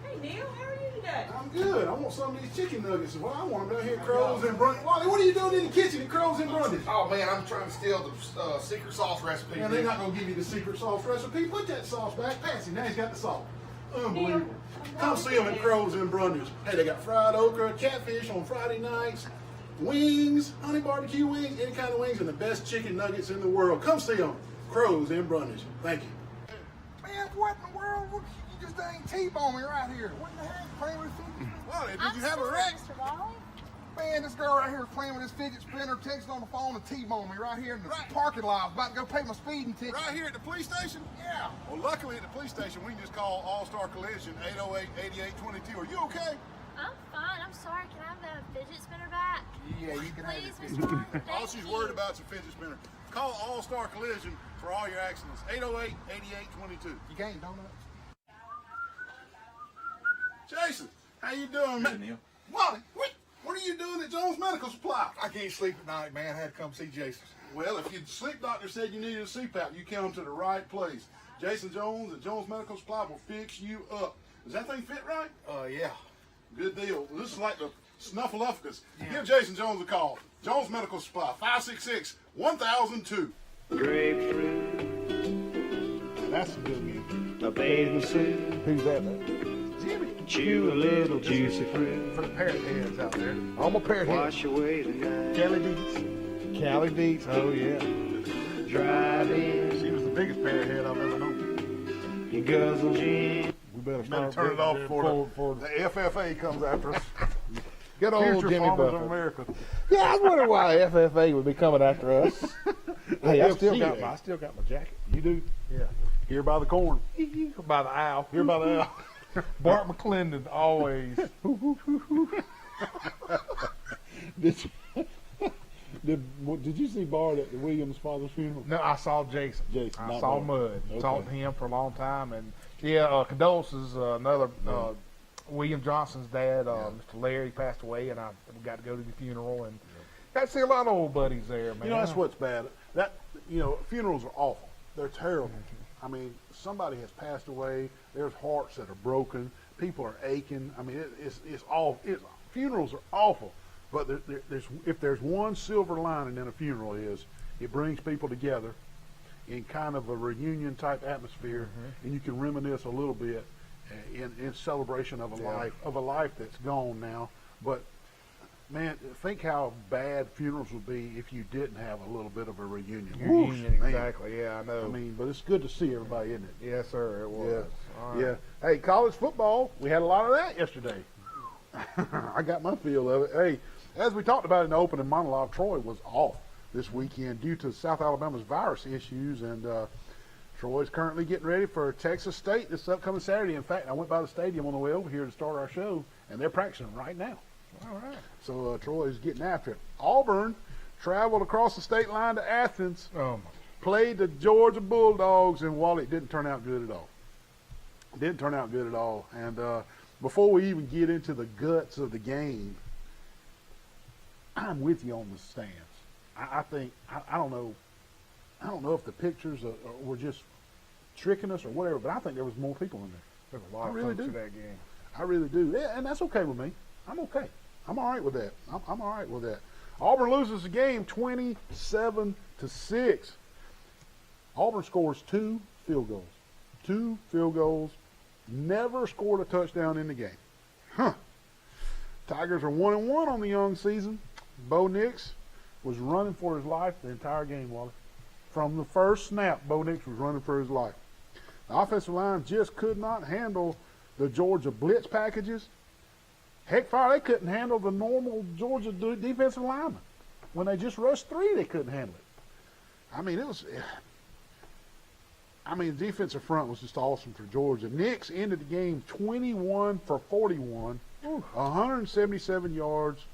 Hey, Neal, how are you today? I'm good. I want some of these chicken nuggets. Well, I want them down here at Crows and Brundage. Wally, what are you doing in the kitchen at Crows and Brundage? Oh man, I'm trying to steal the secret sauce recipe. Man, they're not going to give you the secret sauce recipe. Put that sauce back. Patsy, now he's got the sauce. Unbelievable. Come see them at Crows and Brundage. Hey, they got fried okra, catfish on Friday nights, wings, honey barbecue wings, any kind of wings, and the best chicken nuggets in the world. Come see them. Crows and Brundage. Thank you. Man, what in the world? You just dang T-bone me right here. What in the heck? Playing with fidget? Wally, did you have a wreck? Mr. Wally? Man, this girl right here is playing with this fidget spinner, texting on the phone and T-bone me right here in the parking lot. I was about to go pay my speeding ticket. Right here at the police station? Yeah. Well, luckily at the police station, we can just call All-Star Collision 808-8822. Are you okay? I'm fine. I'm sorry. Can I have the fidget spinner back? Yeah, you can Please, have Mr. Wally. All Thank she's you. worried about is a fidget spinner. Call All-Star Collision for all your accidents. 808-8822. You can't, donuts? Jason, how you doing, man? Neal. Wally, what are you doing at Jones Medical Supply? I can't sleep at night, man. I had to come see Jason. Well, if your sleep doctor said you needed a CPAP, you came to the right place. Jason Jones at Jones Medical Supply will fix you up. Does that thing fit right? Yeah. Good deal. This is like the Snuffleupagus. Give Jason Jones a call. Jones Medical Supply, 566-1002. Grapefruit, That's a good game. a bathing suit, Who's that, man? chew a little juicy fruit, For the parrot heads out there. All my parrot heads. wash away the night, Kelly Deets. Callie Deets. Oh, yeah. drive in, She was the biggest parrot head I've ever known. He guzzles gin. We better Better start turn it off before for the FFA comes after us. Good old future Jimmy farmers Buffett. of America. Yeah, I was wondering why FFA would be coming after us. Hey, I still got FCA. my jacket. You do. Yeah. Here by the corn. By the owl. Here by the Bart McClendon, always. Did you see Bart at the Williams' father's funeral? No, I saw Jason. Jason, I not saw Bart. Mud. Okay. Talked to him for a long time, and yeah, condolences. Another William Johnson's dad, Mr. Larry, passed away, and I got to go to the funeral and got to see a lot of old buddies there, man. You know, that's what's bad. Funerals are awful. They're terrible. I mean, somebody has passed away. There's hearts that are broken. People are aching. I mean, it's all. Funerals are awful. But if there's one silver lining in a funeral is it brings people together in kind of a reunion type atmosphere, and you can reminisce a little bit in celebration of a life that's gone now. But man, think how bad funerals would be if you didn't have a little bit of a reunion. Whoosh, man. Exactly. Yeah, I know. I mean, but it's good to see everybody, isn't it? Yes, sir. It was. Yeah. All right. Yeah. Hey, college football, we had a lot of that yesterday. I got my feel of it. Hey, as we talked about in the opening monologue, Troy was off this weekend due to South Alabama's virus issues, and Troy's currently getting ready for Texas State this upcoming Saturday. In fact, I went by the stadium on the way over here to start our show, and they're practicing right now. All right. So Troy's getting after it. Auburn traveled across the state line to Athens, played the Georgia Bulldogs, and Wally, it didn't turn out good at all. It didn't turn out good at all. And before we even get into the guts of the game, I'm with you on the stands. I think I don't know if the pictures were just tricking us or whatever, but I think there was more people in there. There's a lot of folks in that game. I really do. Yeah, and that's okay with me. I'm okay. I'm all right with that. I'm all right with that. Auburn loses the game 27-6. Auburn scores 2 field goals. 2 field goals. Never scored a touchdown in the game. Tigers are 1-1 on the young season. Bo Nix was running for his life the entire game, Wally. From the first snap, Bo Nix was running for his life. The offensive line just could not handle the Georgia blitz packages. Heck, they couldn't handle the normal Georgia defensive linemen. When they just rushed 3, they couldn't handle it. I mean, the defensive front was just awesome for Georgia. Nix ended the game 21 for 41, 177 yards,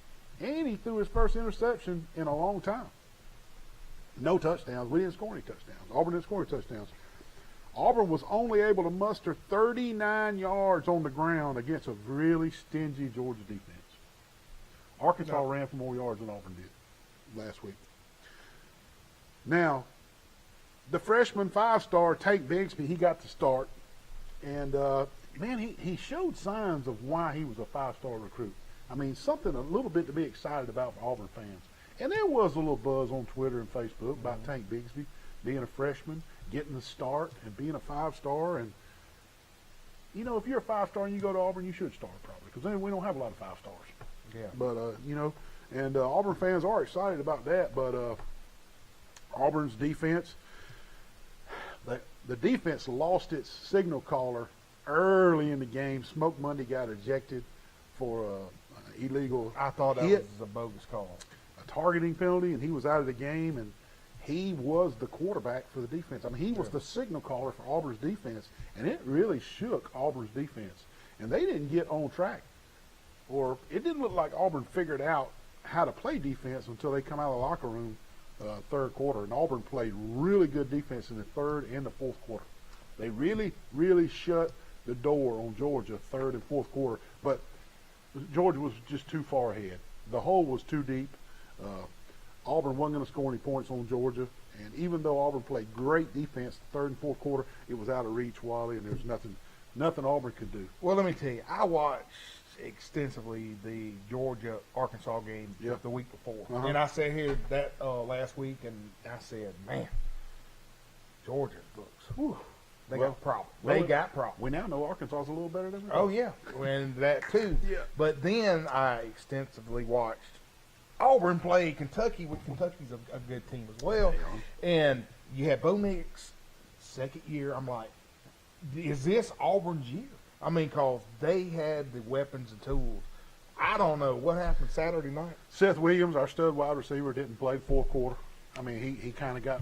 and he threw his first interception in a long time. No touchdowns. We didn't score any touchdowns. Auburn didn't score any touchdowns. Auburn was only able to muster 39 yards on the ground against a really stingy Georgia defense. Arkansas ran for more yards than Auburn did last week. Now, the freshman 5-star, Tank Bigsby, he got to start. And, man, he showed signs of why he was a 5-star recruit. I mean, something a little bit to be excited about for Auburn fans. And there was a little buzz on Twitter and Facebook about Tank Bigsby being a freshman, getting the start, and being a 5-star. And, you know, if you're a 5-star and you go to Auburn, you should start probably, because then we don't have a lot of 5-stars. Yeah. But, you know, and Auburn fans are excited about that. But Auburn's defense, the defense lost its signal caller early in the game. Smoke Monday got ejected for illegal I thought that hit, was a bogus call. a targeting penalty, and he was out of the game, and he was the quarterback for the defense. I mean, he was the signal caller for Auburn's defense, and it really shook Auburn's defense. And they didn't get on track, or it didn't look like Auburn figured out how to play defense until they come out of the locker room third quarter. And Auburn played really good defense in the third and the fourth quarter. They really, really shut the door on Georgia third and fourth quarter. But Georgia was just too far ahead. The hole was too deep. Auburn wasn't going to score any points on Georgia. And even though Auburn played great defense third and fourth quarter, it was out of reach, Wally, and there was nothing Auburn could do. Well, let me tell you, I watched extensively the Georgia-Arkansas game the week before. And I sat here that last week, and I said, man, Georgia looks, they got problems. They got problems. We now know Arkansas is a little better than we Oh, yeah, and that too. But then I extensively watched Auburn play Kentucky, which Kentucky's a good team as well. And you had Bo Nix, second year. I'm like, is this Auburn's year? I mean, because they had the weapons and tools. I don't know what happened Saturday night. Seth Williams, our stud wide receiver, didn't play the fourth quarter. I mean, he kind of got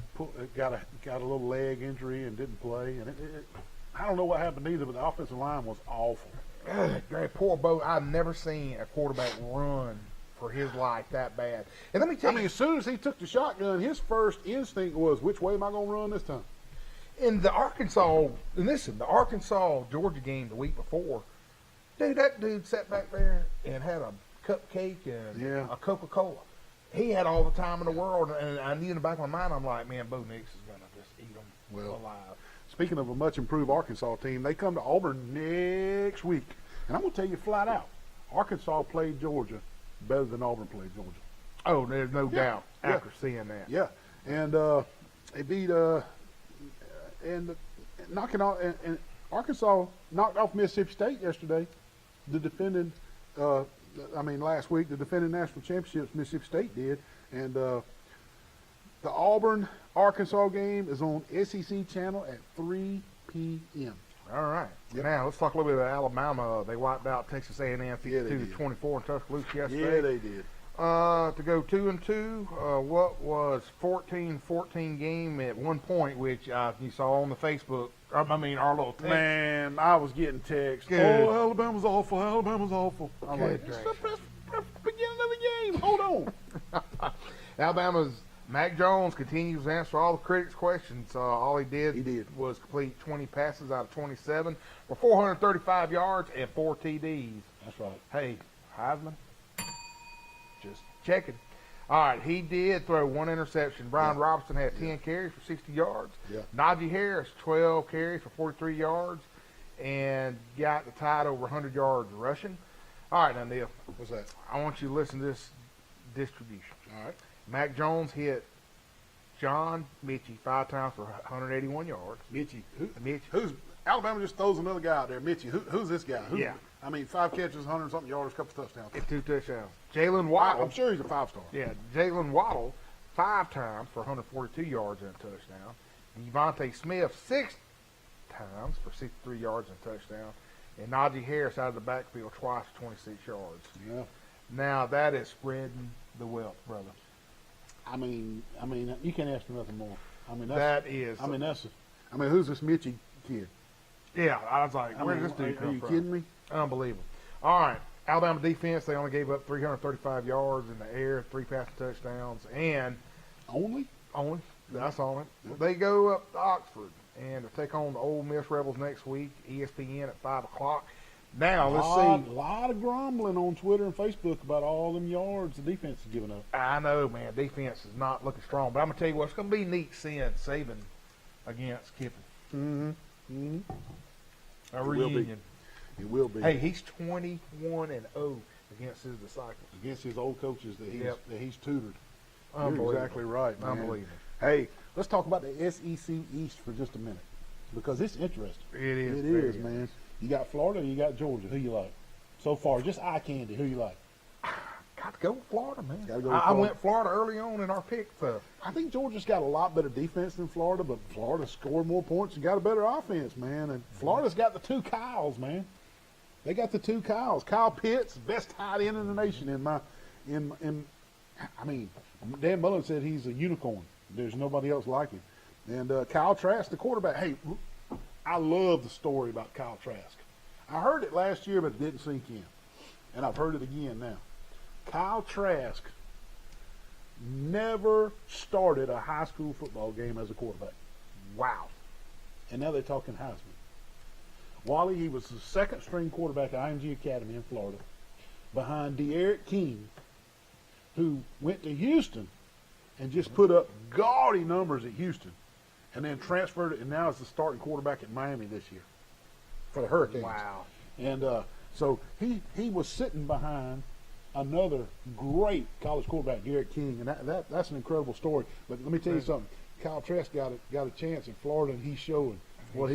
a little leg injury and didn't play. And I don't know what happened either, but the offensive line was awful. That poor Bo. I've never seen a quarterback run for his life that bad. And let me tell you, as soon as he took the shotgun, his first instinct was, which way am I going to run this time? In the Arkansas Georgia game the week before, dude, that dude sat back there and had a cupcake and a Coca-Cola. He had all the time in the world, and I knew in the back of my mind, I'm like, man, Bo Nix is going to just eat them alive. Speaking of a much improved Arkansas team, they come to Auburn next week. And I'm going to tell you flat out, Arkansas played Georgia better than Auburn played Georgia. Oh, there's no doubt after seeing that. Yeah, and they beat and Arkansas knocked off Mississippi State yesterday. The defending, last week, the defending national championships Mississippi State did, and the Auburn-Arkansas game is on SEC channel at 3 p.m. All right. Now, let's talk a little bit about Alabama. They wiped out Texas A&M 52-24 in Tuscaloosa yesterday. Yeah, they did. To go 2-2, what was 14-14 game at one point, which you saw on the Facebook, our little text. Man, I was getting texts. Good. Oh, Alabama's awful. Alabama's awful. I'm like, Good it's the beginning of the game. Hold on. Alabama's Mac Jones continues to answer all the critics' questions. All he did was complete 20 passes out of 27 for 435 yards and 4 TDs. That's right. Hey, Heisman, just checking. All right, he did throw one interception. Brian Robinson had 10 carries for 60 yards. Yeah. Najee Harris, 12 carries for 43 yards and got the Tide over 100 yards rushing. All right, now, Neal. What's that? I want you to listen to this distribution. All right. Mac Jones hit John Mitchie 5 times for 181 yards. Mitchie. Mitchie. Who's Alabama just throws another guy out there. Mitchie. Who's this guy? Yeah. 5 catches, 100-something yards, couple touchdowns. And 2 touchdowns. Jalen Waddle. I'm sure he's a 5-star. Yeah, Jalen Waddle 5 times for 142 yards and a touchdown. Devontae Smith 6 times for 63 yards and a touchdown. And Najee Harris out of the backfield twice for 26 yards. Yeah. Now that is spreading the wealth, brother. I mean, you can't ask for nothing more. Who's this Mitchie kid? Yeah, I was like, where did this dude come from? Are you kidding me? Unbelievable. All right, Alabama defense, they only gave up 335 yards in the air, 3 passing touchdowns, and only that's on it. They go up to Oxford and to take on the Ole Miss Rebels next week, ESPN at 5 o'clock. Now, let's see. A lot of grumbling on Twitter and Facebook about all them yards the defense is giving up. I know, man. Defense is not looking strong. But I'm going to tell you what, it's going to be neat seeing Saban against Kiffin. A reunion. It will be. Hey, he's 21-0 against his disciples. Against his old coaches that he's tutored. You're exactly right, man. Unbelievable. Hey, let's talk about the SEC East for just a minute because it's interesting. It is. It is, man. You got Florida, you got Georgia. Who you like? So far, just eye candy. Who you like? Got to go with Florida, man. Gotta go with I went Florida early on in our pick. I think Georgia's got a lot better defense than Florida, but Florida scored more points and got a better offense, man. And Florida's got the 2 Kyles, man. They got the 2 Kyles. Kyle Pitts, best tight end in the nation Dan Mullen said he's a unicorn. There's nobody else like him. And Kyle Trask, the quarterback. Hey, I love the story about Kyle Trask. I heard it last year, but it didn't sink in. And I've heard it again now. Kyle Trask never started a high school football game as a quarterback. Wow. And now they're talking Heisman. Wally, he was the 2nd string quarterback at IMG Academy in Florida behind De'Aaron King, who went to Houston and just put up gaudy numbers at Houston and then transferred it and now is the starting quarterback at Miami this year for the Hurricanes. Wow. And so he was sitting behind another great college quarterback, Garrett King, and that's an incredible story. But let me tell you something. Kyle Trask got a chance in Florida, and he's showing what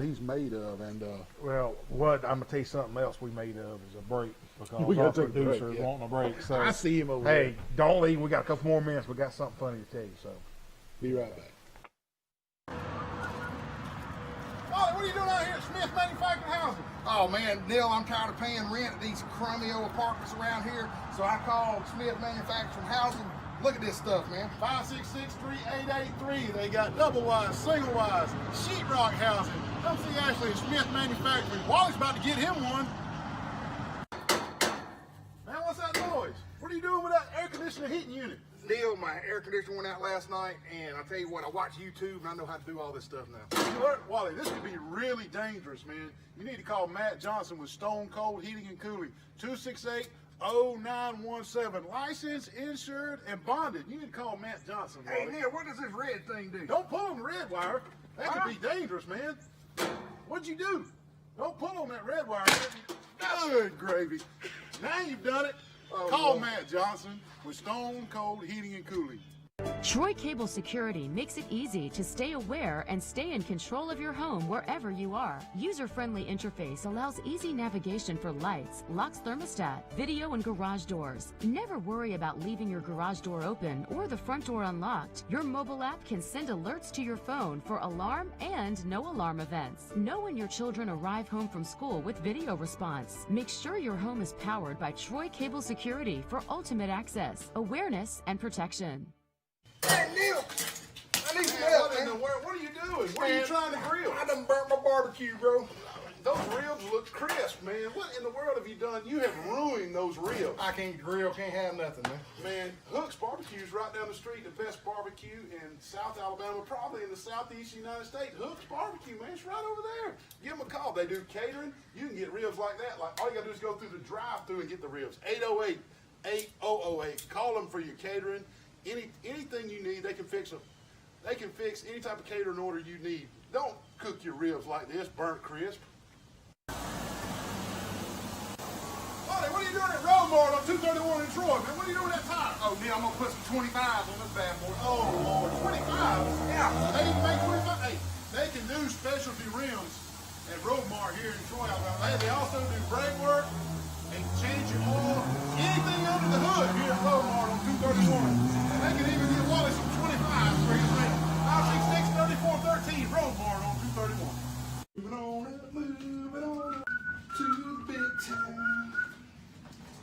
he's made of. And well, what I'm gonna tell you something else we made of is a break because we our got to take a break, producer's yeah. wanting a break. So I see him over there. Hey, don't leave. We got a couple more minutes. We got something funny to tell you. So be right back. Wally, what are you doing out here at Smith Manufacturing Housing? Oh man, Neal, I'm tired of paying rent at these crummy old apartments around here, so I called Smith Manufacturing Housing. Look at this stuff, man. 566-3883. They got double wide, single wide, sheetrock housing. Come see Ashley at Smith Manufacturing. Wally's about to get him one. Man, what's that noise? What are you doing with that air conditioner heating unit? Neal, my air conditioner went out last night, and I tell you what, I watch YouTube, and I know how to do all this stuff now. You know what, Wally, this could be really dangerous, man. You need to call Matt Johnson with Stone Cold Heating and Cooling. 268-0917. Licensed, insured, and bonded. You need to call Matt Johnson, Wally. Hey, Neal, what does this red thing do? Don't pull on the red wire. That could be dangerous, man. What'd you do? Don't pull on that red wire. Good gravy. Now you've done it. Call Matt Johnson with Stone Cold Heating and Cooling. Troy Cable Security makes it easy to stay aware and stay in control of your home wherever you are. User-friendly interface allows easy navigation for lights, locks thermostat, video, and garage doors. Never worry about leaving your garage door open or the front door unlocked. Your mobile app can send alerts to your phone for alarm and no alarm events. Know when your children arrive home from school with video response. Make sure your home is powered by Troy Cable Security for ultimate access, awareness, and protection. Hey, Neal, I need some help, man. What are you doing? What are you trying to grill? I done burnt my barbecue, bro. Those ribs look crisp, man. What in the world have you done? You have ruined those ribs. I can't grill, can't have nothing, man. Man, Hook's Barbecue's right down the street, the best barbecue in South Alabama, probably in the southeast United States. Hook's Barbecue, man, it's right over there. Give them a call. They do catering. You can get ribs like that. Like all you gotta do is go through the drive-through and get the ribs. 808-8008. Call them for your catering. Anything you need, they can fix them. They can fix any type of catering order you need. Don't cook your ribs like this, burnt crisp. Ollie, what are you doing at Roadmart on 231 in Troy, man? What are you doing at that tire? Oh, Neal, I'm gonna put some 25s on this bad boy. Oh, Lord, 25? Yeah. They can make 25? Hey, they can do specialty rims at Roadmart here in Troy, Alabama. They also do brake work and change your oil, anything under the hood here at Roadmart on 231. And they can even get Wally some 25s for his rim. 566-3413, Roadmart on 231. Moving on up to the big time.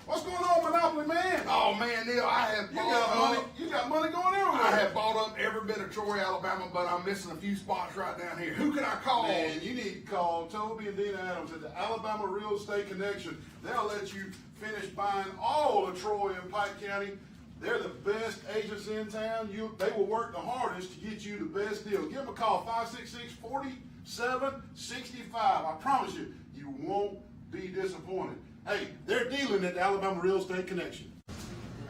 What's going on, Monopoly Man? Oh man, Neal, You got money going everywhere. I have bought up every bit of Troy, Alabama, but I'm missing a few spots right down here. Who can I call? Man, you need to call Toby and Dina Adams at the Alabama Real Estate Connection. They'll let you finish buying all of Troy and Pike County. They're the best agents in town. They will work the hardest to get you the best deal. Give them a call, 566-4765. I promise you, you won't be disappointed. Hey, they're dealing at the Alabama Real Estate Connection. I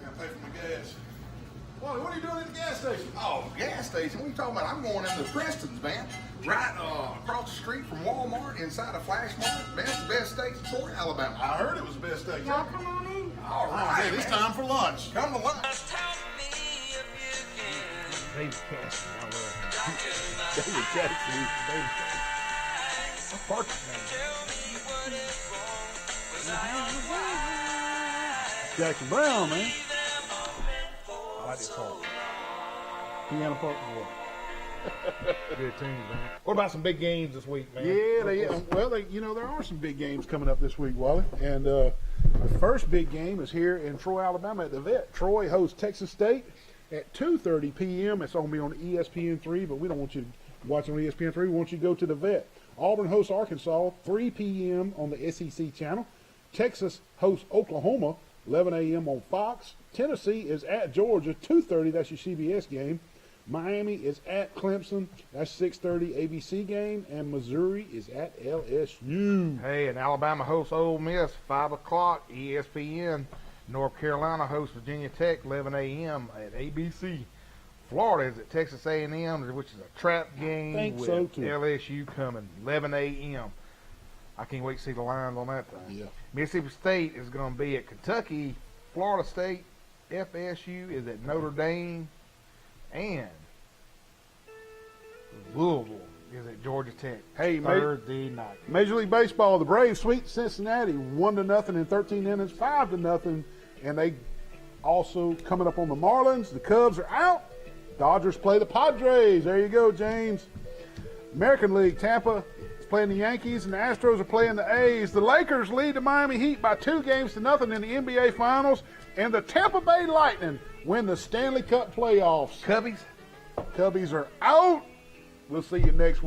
gotta pay for my gas. Wally, what are you doing at the gas station? Oh, gas station? What are you talking about? I'm going down to Preston's, man. Right across the street from Walmart, inside of Flash Mart. Man, it's the best steak in Troy, Alabama. I heard it was the best steak. Y'all come on in. All right, It's time for lunch. Come to lunch. David Cassidy, I love him. David Cassidy, David Cassidy. Parker, man. Jackson Brown, man. I like this part. Piano Park. Good team, man. What about some big games this week, man? Yeah, there are some big games coming up this week, Wally. And the first big game is here in Troy, Alabama at the Vet. Troy hosts Texas State at 2:30 p.m. It's going to be on ESPN3, but we don't want you to watch on ESPN3. We want you to go to the Vet. Auburn hosts Arkansas, 3 p.m. on the SEC channel. Texas hosts Oklahoma, 11 a.m. on Fox. Tennessee is at Georgia, 2:30. That's your CBS game. Miami is at Clemson. That's 6:30 ABC game. And Missouri is at LSU. Hey, and Alabama hosts Ole Miss, 5 o'clock, ESPN. North Carolina hosts Virginia Tech, 11 a.m. at ABC. Florida is at Texas A&M, which is a trap game think with so, too. LSU coming, 11 a.m. I can't wait to see the lines on that thing. Yeah. Mississippi State is going to be at Kentucky. Florida State, FSU is at Notre Dame. And Louisville is at Georgia Tech. Hey, Thursday night. Major League Baseball, the Braves sweep Cincinnati 1-0 in 13 innings, 5-0. And they also coming up on the Marlins. The Cubs are out. Dodgers play the Padres. There you go, James. American League, Tampa playing the Yankees, and the Astros are playing the A's. The Lakers lead the Miami Heat by 2-0 in the NBA Finals, and the Tampa Bay Lightning win the Stanley Cup playoffs. Cubbies. Cubbies are out. We'll see you next week.